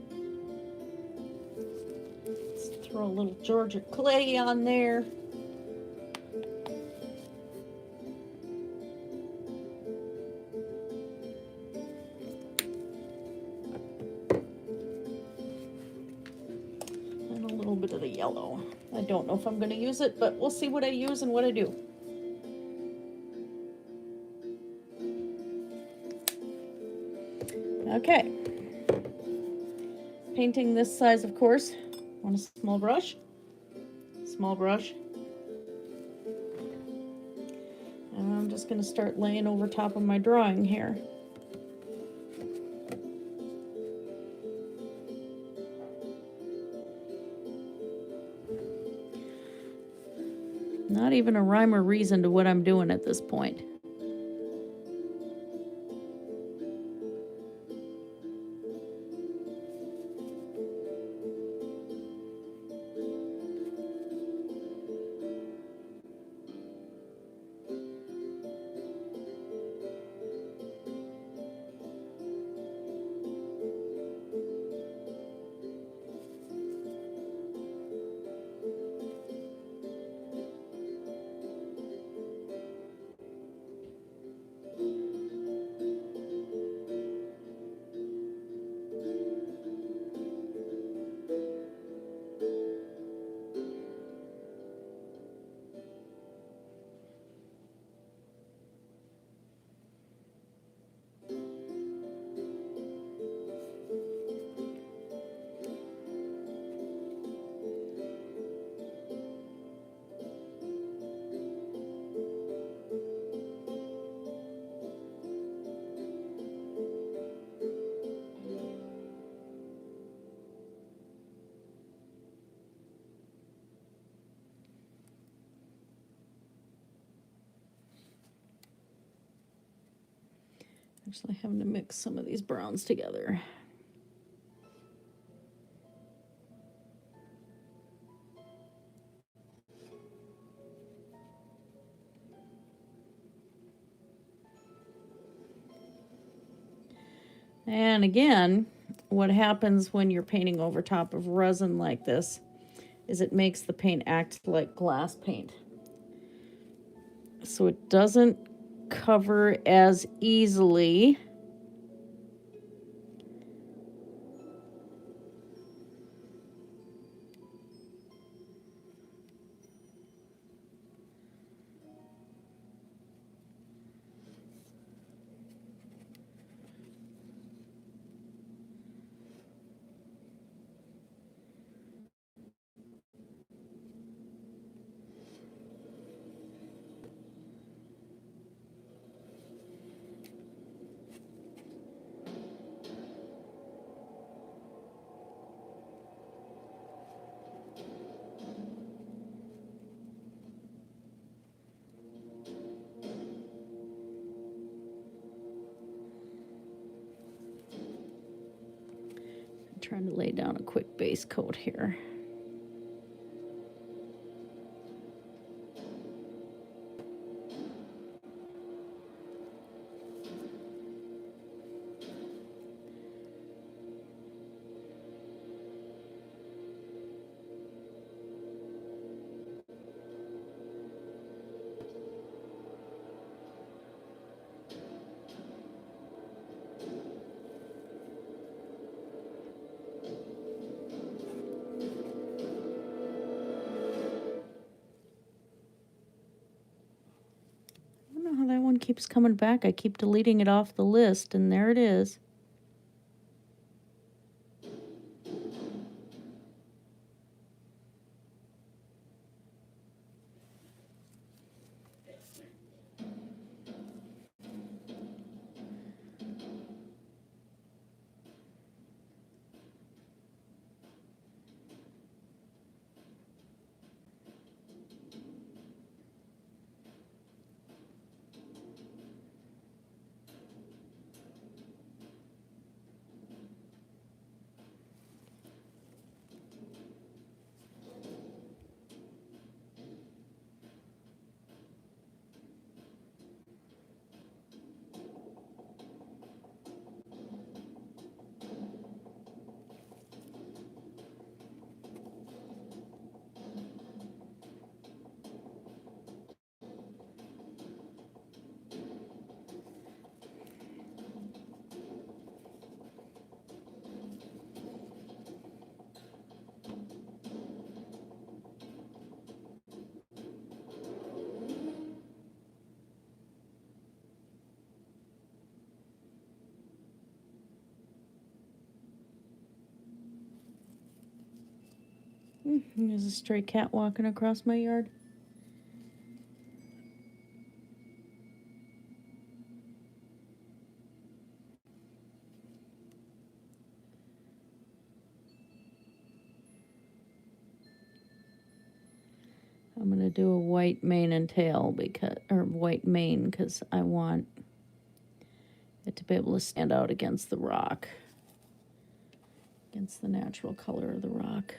S1: Let's throw a little Georgia clay on there. And a little bit of the yellow. I don't know if I'm going to use it, but we'll see what I use and what I do. Okay. Painting this size, of course, Want a small brush? Small brush. And I'm just going to start laying over top of my drawing here. Not even a rhyme or reason to what I'm doing at this point. Actually having to mix some of these browns together. And again, what happens when you're painting over top of resin like this is it makes the paint act like glass paint. So it doesn't cover as easily. Trying to lay down a quick base coat here. That one keeps coming back. I keep deleting it off the list, and there it is. There's a stray cat walking across my yard. I'm going to do a white mane and tail or white mane because I want it to be able to stand out against the rock, against the natural color of the rock.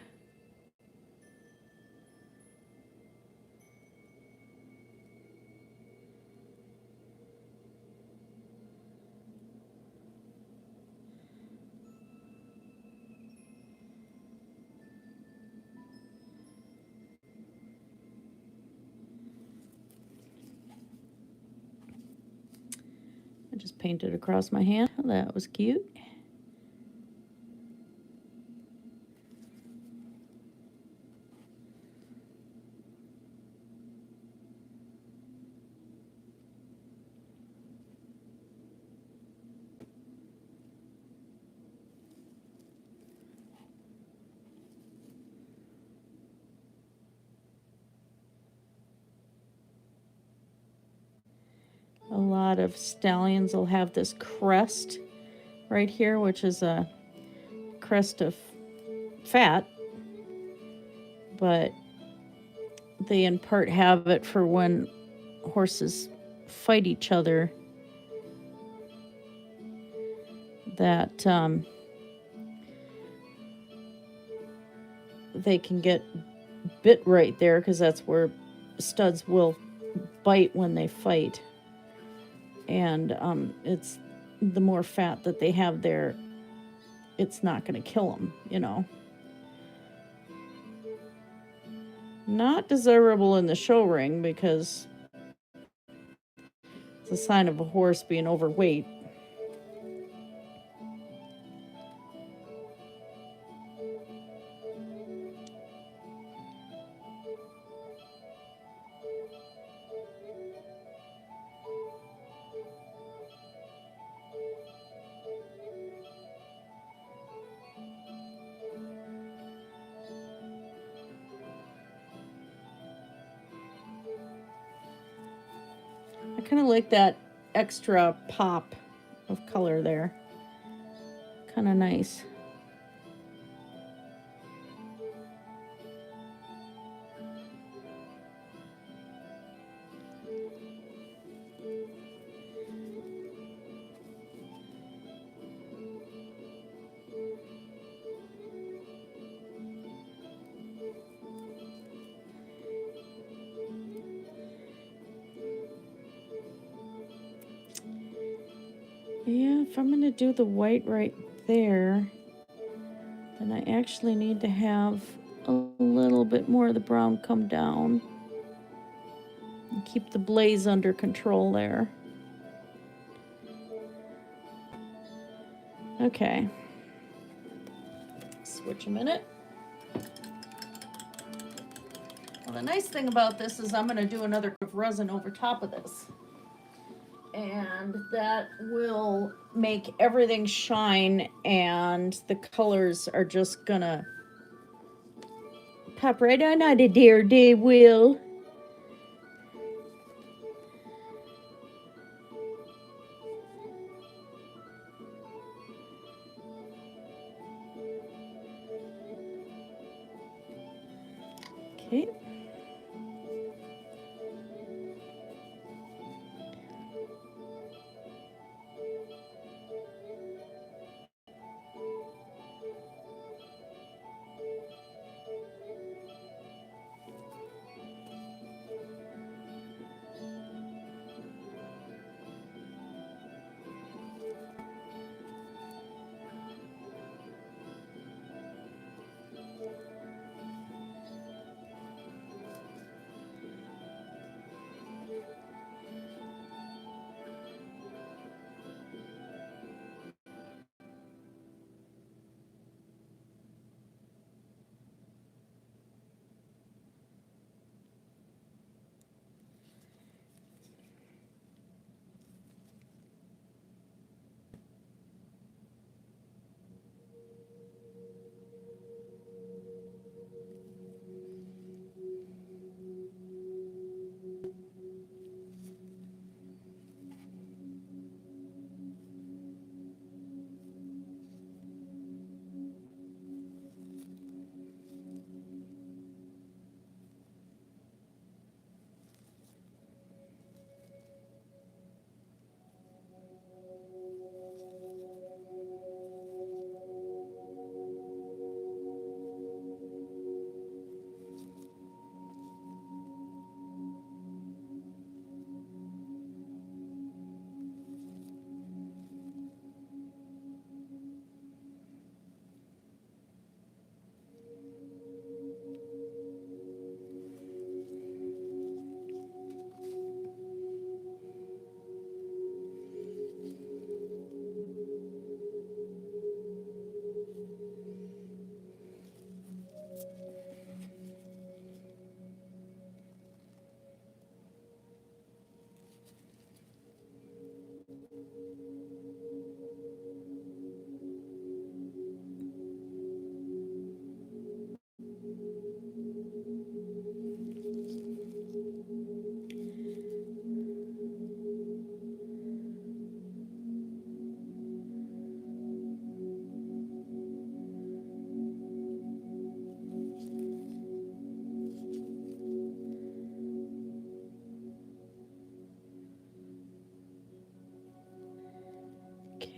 S1: I just painted across my hand. That was cute. A lot of stallions will have this crest right here, which is a crest of fat, but they in part have it for when horses fight each other, that they can get bit right there, because that's where studs will bite when they fight. And it's the more fat that they have there, it's not going to kill them, you know. Not desirable in the show ring because it's a sign of a horse being overweight. I kind of like that extra pop of color there. Kind of nice. Yeah, if I'm going to do the white right there, then I actually need to have a little bit more of the brown come down and keep the blaze under control there. Okay. Switch a minute. Well, the nice thing about this is I'm going to do another coat of resin over top of this. And that will make everything shine, and the colors are just gonna pop right on out of there, they will. Okay.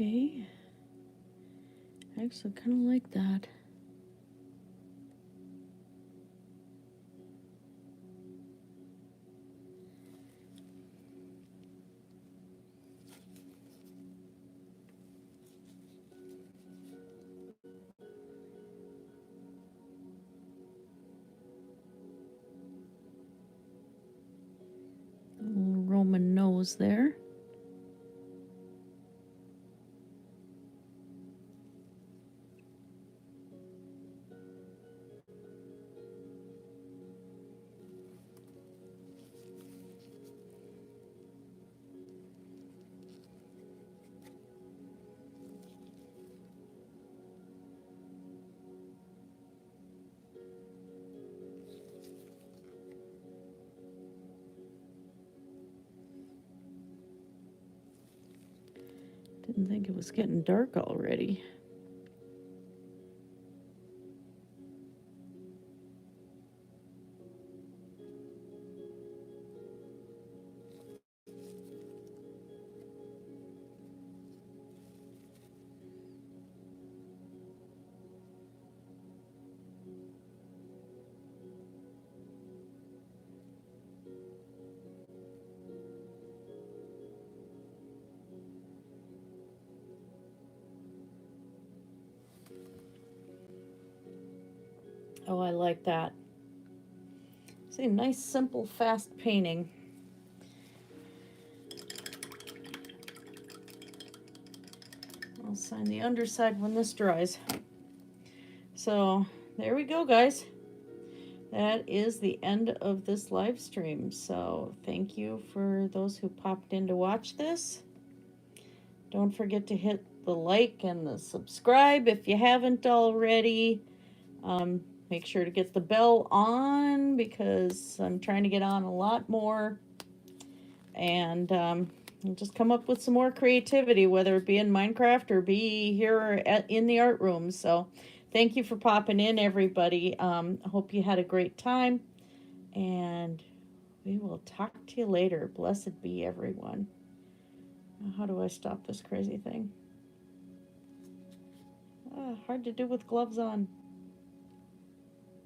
S1: Okay. I actually kind of like that. Little Roman nose there. Didn't think it was getting dark already. Oh, I like that. See, nice, simple, fast painting. I'll sign the underside when this dries. So, there we go, guys. That is the end of this live stream. So, thank you for those who popped in to watch this. Don't forget to hit the like and the subscribe if you haven't already. Make sure to get the bell on because I'm trying to get on a lot more. And just come up with some more creativity, whether it be in Minecraft or be here in the art room. So thank you for popping in, everybody. I hope you had a great time. And we will talk to you later. Blessed be everyone. Now, how do I stop this crazy thing? Hard to do with gloves on.